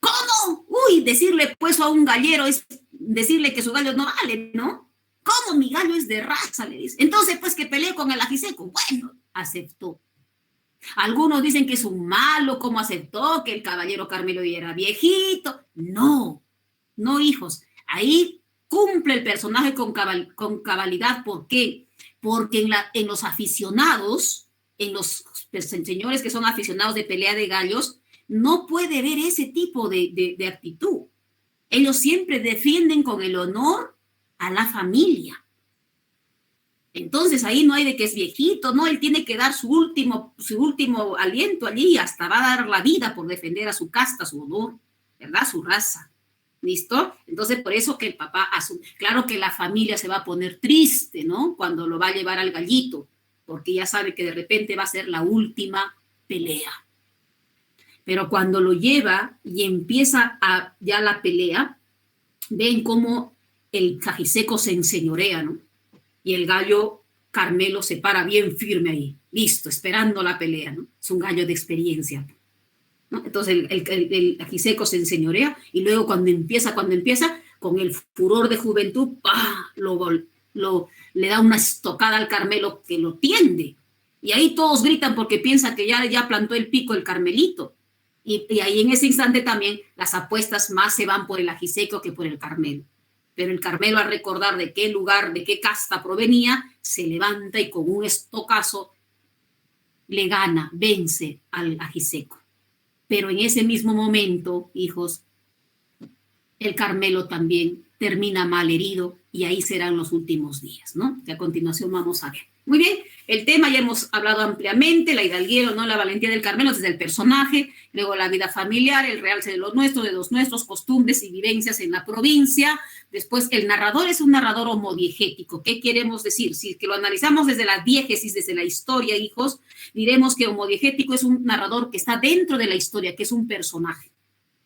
¿Cómo? Uy, decirle pues a un gallero es decirle que su gallo no vale, ¿no? ¿Cómo mi gallo es de raza? Le dice. Entonces, pues que peleé con el ajiseco. Bueno, aceptó. Algunos dicen que es un malo, ¿cómo aceptó que el caballero Carmelo era viejito? No, no, hijos. Ahí cumple el personaje con cabalidad. ¿Por qué? Porque en los aficionados, en los señores que son aficionados de pelea de gallos, no puede ver ese tipo de actitud. Ellos siempre defienden con el honor a la familia. Entonces ahí no hay de que es viejito, no, él tiene que dar su último aliento allí, hasta va a dar la vida por defender a su casta, su honor, ¿verdad? Su raza. ¿Listo? Entonces por eso que el papá asume. Claro que la familia se va a poner triste, ¿no? Cuando lo va a llevar al gallito, porque ya sabe que de repente va a ser la última pelea. Pero cuando lo lleva y empieza ya la pelea, ven cómo el cajiseco se enseñorea, ¿no? Y el gallo Carmelo se para bien firme ahí, listo, esperando la pelea, ¿no? Es un gallo de experiencia, ¿no? Entonces el cajiseco se enseñorea y luego cuando empieza, con el furor de juventud, ¡pah!, le da una estocada al Carmelo que lo tiende. Y ahí todos gritan porque piensan que ya plantó el pico el Carmelito. Y ahí en ese instante también las apuestas más se van por el ajiseco que por el Carmelo. Pero el Carmelo, al recordar de qué lugar, de qué casta provenía, se levanta y con un estocazo le gana, vence al ajiseco. Pero en ese mismo momento, hijos, el Carmelo también termina mal herido y ahí serán los últimos días, ¿no? Que a continuación vamos a ver. Muy bien, el tema ya hemos hablado ampliamente, la hidalguía o no, la valentía del Carmelo desde el personaje, luego la vida familiar, el realce de lo nuestro, de los nuestros, costumbres y vivencias en la provincia. Después, el narrador es un narrador homodiegético. ¿Qué queremos decir? Si que lo analizamos desde la diégesis, desde la historia, hijos, diremos que homodiegético es un narrador que está dentro de la historia, que es un personaje.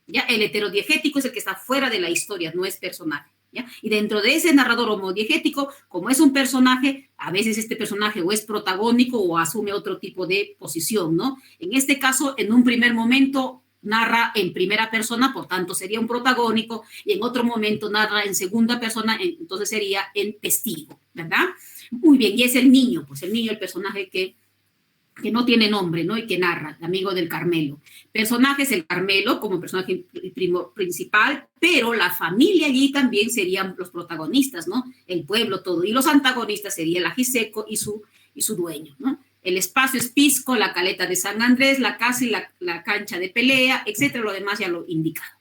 ¿Ya? El heterodiegético es el que está fuera de la historia, no es personaje. ¿Ya? Y dentro de ese narrador homodiegético, como es un personaje, a veces este personaje o es protagónico o asume otro tipo de posición, ¿no? En este caso, en un primer momento narra en primera persona, por tanto sería un protagónico, y en otro momento narra en segunda persona, entonces sería el testigo, ¿verdad? Muy bien, y es el niño, pues el niño, el personaje que no tiene nombre, ¿no? Y que narra, el amigo del Carmelo. Personajes, el Carmelo como personaje principal, pero la familia allí también serían los protagonistas, ¿no? El pueblo, todo. Y los antagonistas sería el ajiseco y su dueño, ¿no? El espacio es Pisco, la caleta de San Andrés, la casa y la cancha de pelea, etcétera. Lo demás ya lo indicado.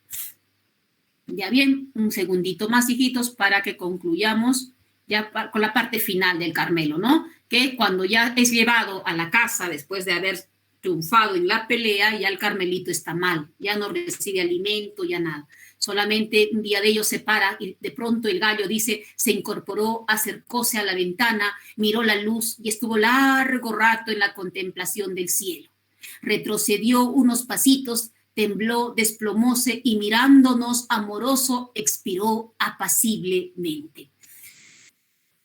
Ya bien, un segundito más, hijitos, para que concluyamos ya con la parte final del Carmelo, ¿no? Que cuando ya es llevado a la casa después de haber triunfado en la pelea, ya el Carmelito está mal, ya no recibe alimento, ya nada. Solamente un día de ellos se para y de pronto el gallo dice, se incorporó, acercóse a la ventana, miró la luz y estuvo largo rato en la contemplación del cielo. Retrocedió unos pasitos, tembló, desplomóse y mirándonos amoroso expiró apaciblemente.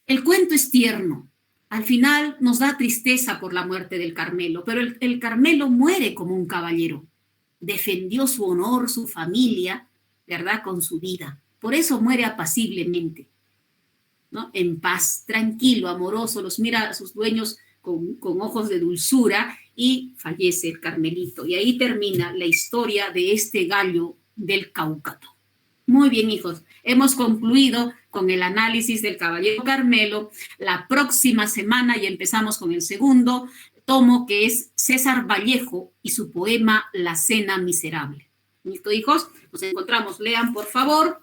El cuento es tierno. Al final nos da tristeza por la muerte del Carmelo, pero el Carmelo muere como un caballero. Defendió su honor, su familia, ¿verdad? Con su vida. Por eso muere apaciblemente, ¿no? En paz, tranquilo, amoroso, los mira a sus dueños con ojos de dulzura y fallece el Carmelito. Y ahí termina la historia de este gallo del Cáucato. Muy bien, hijos. Hemos concluido con el análisis del Caballero Carmelo. La próxima semana ya empezamos con el segundo tomo, que es César Vallejo y su poema La Cena Miserable. ¿Listo, hijos? Nos encontramos. Lean, por favor.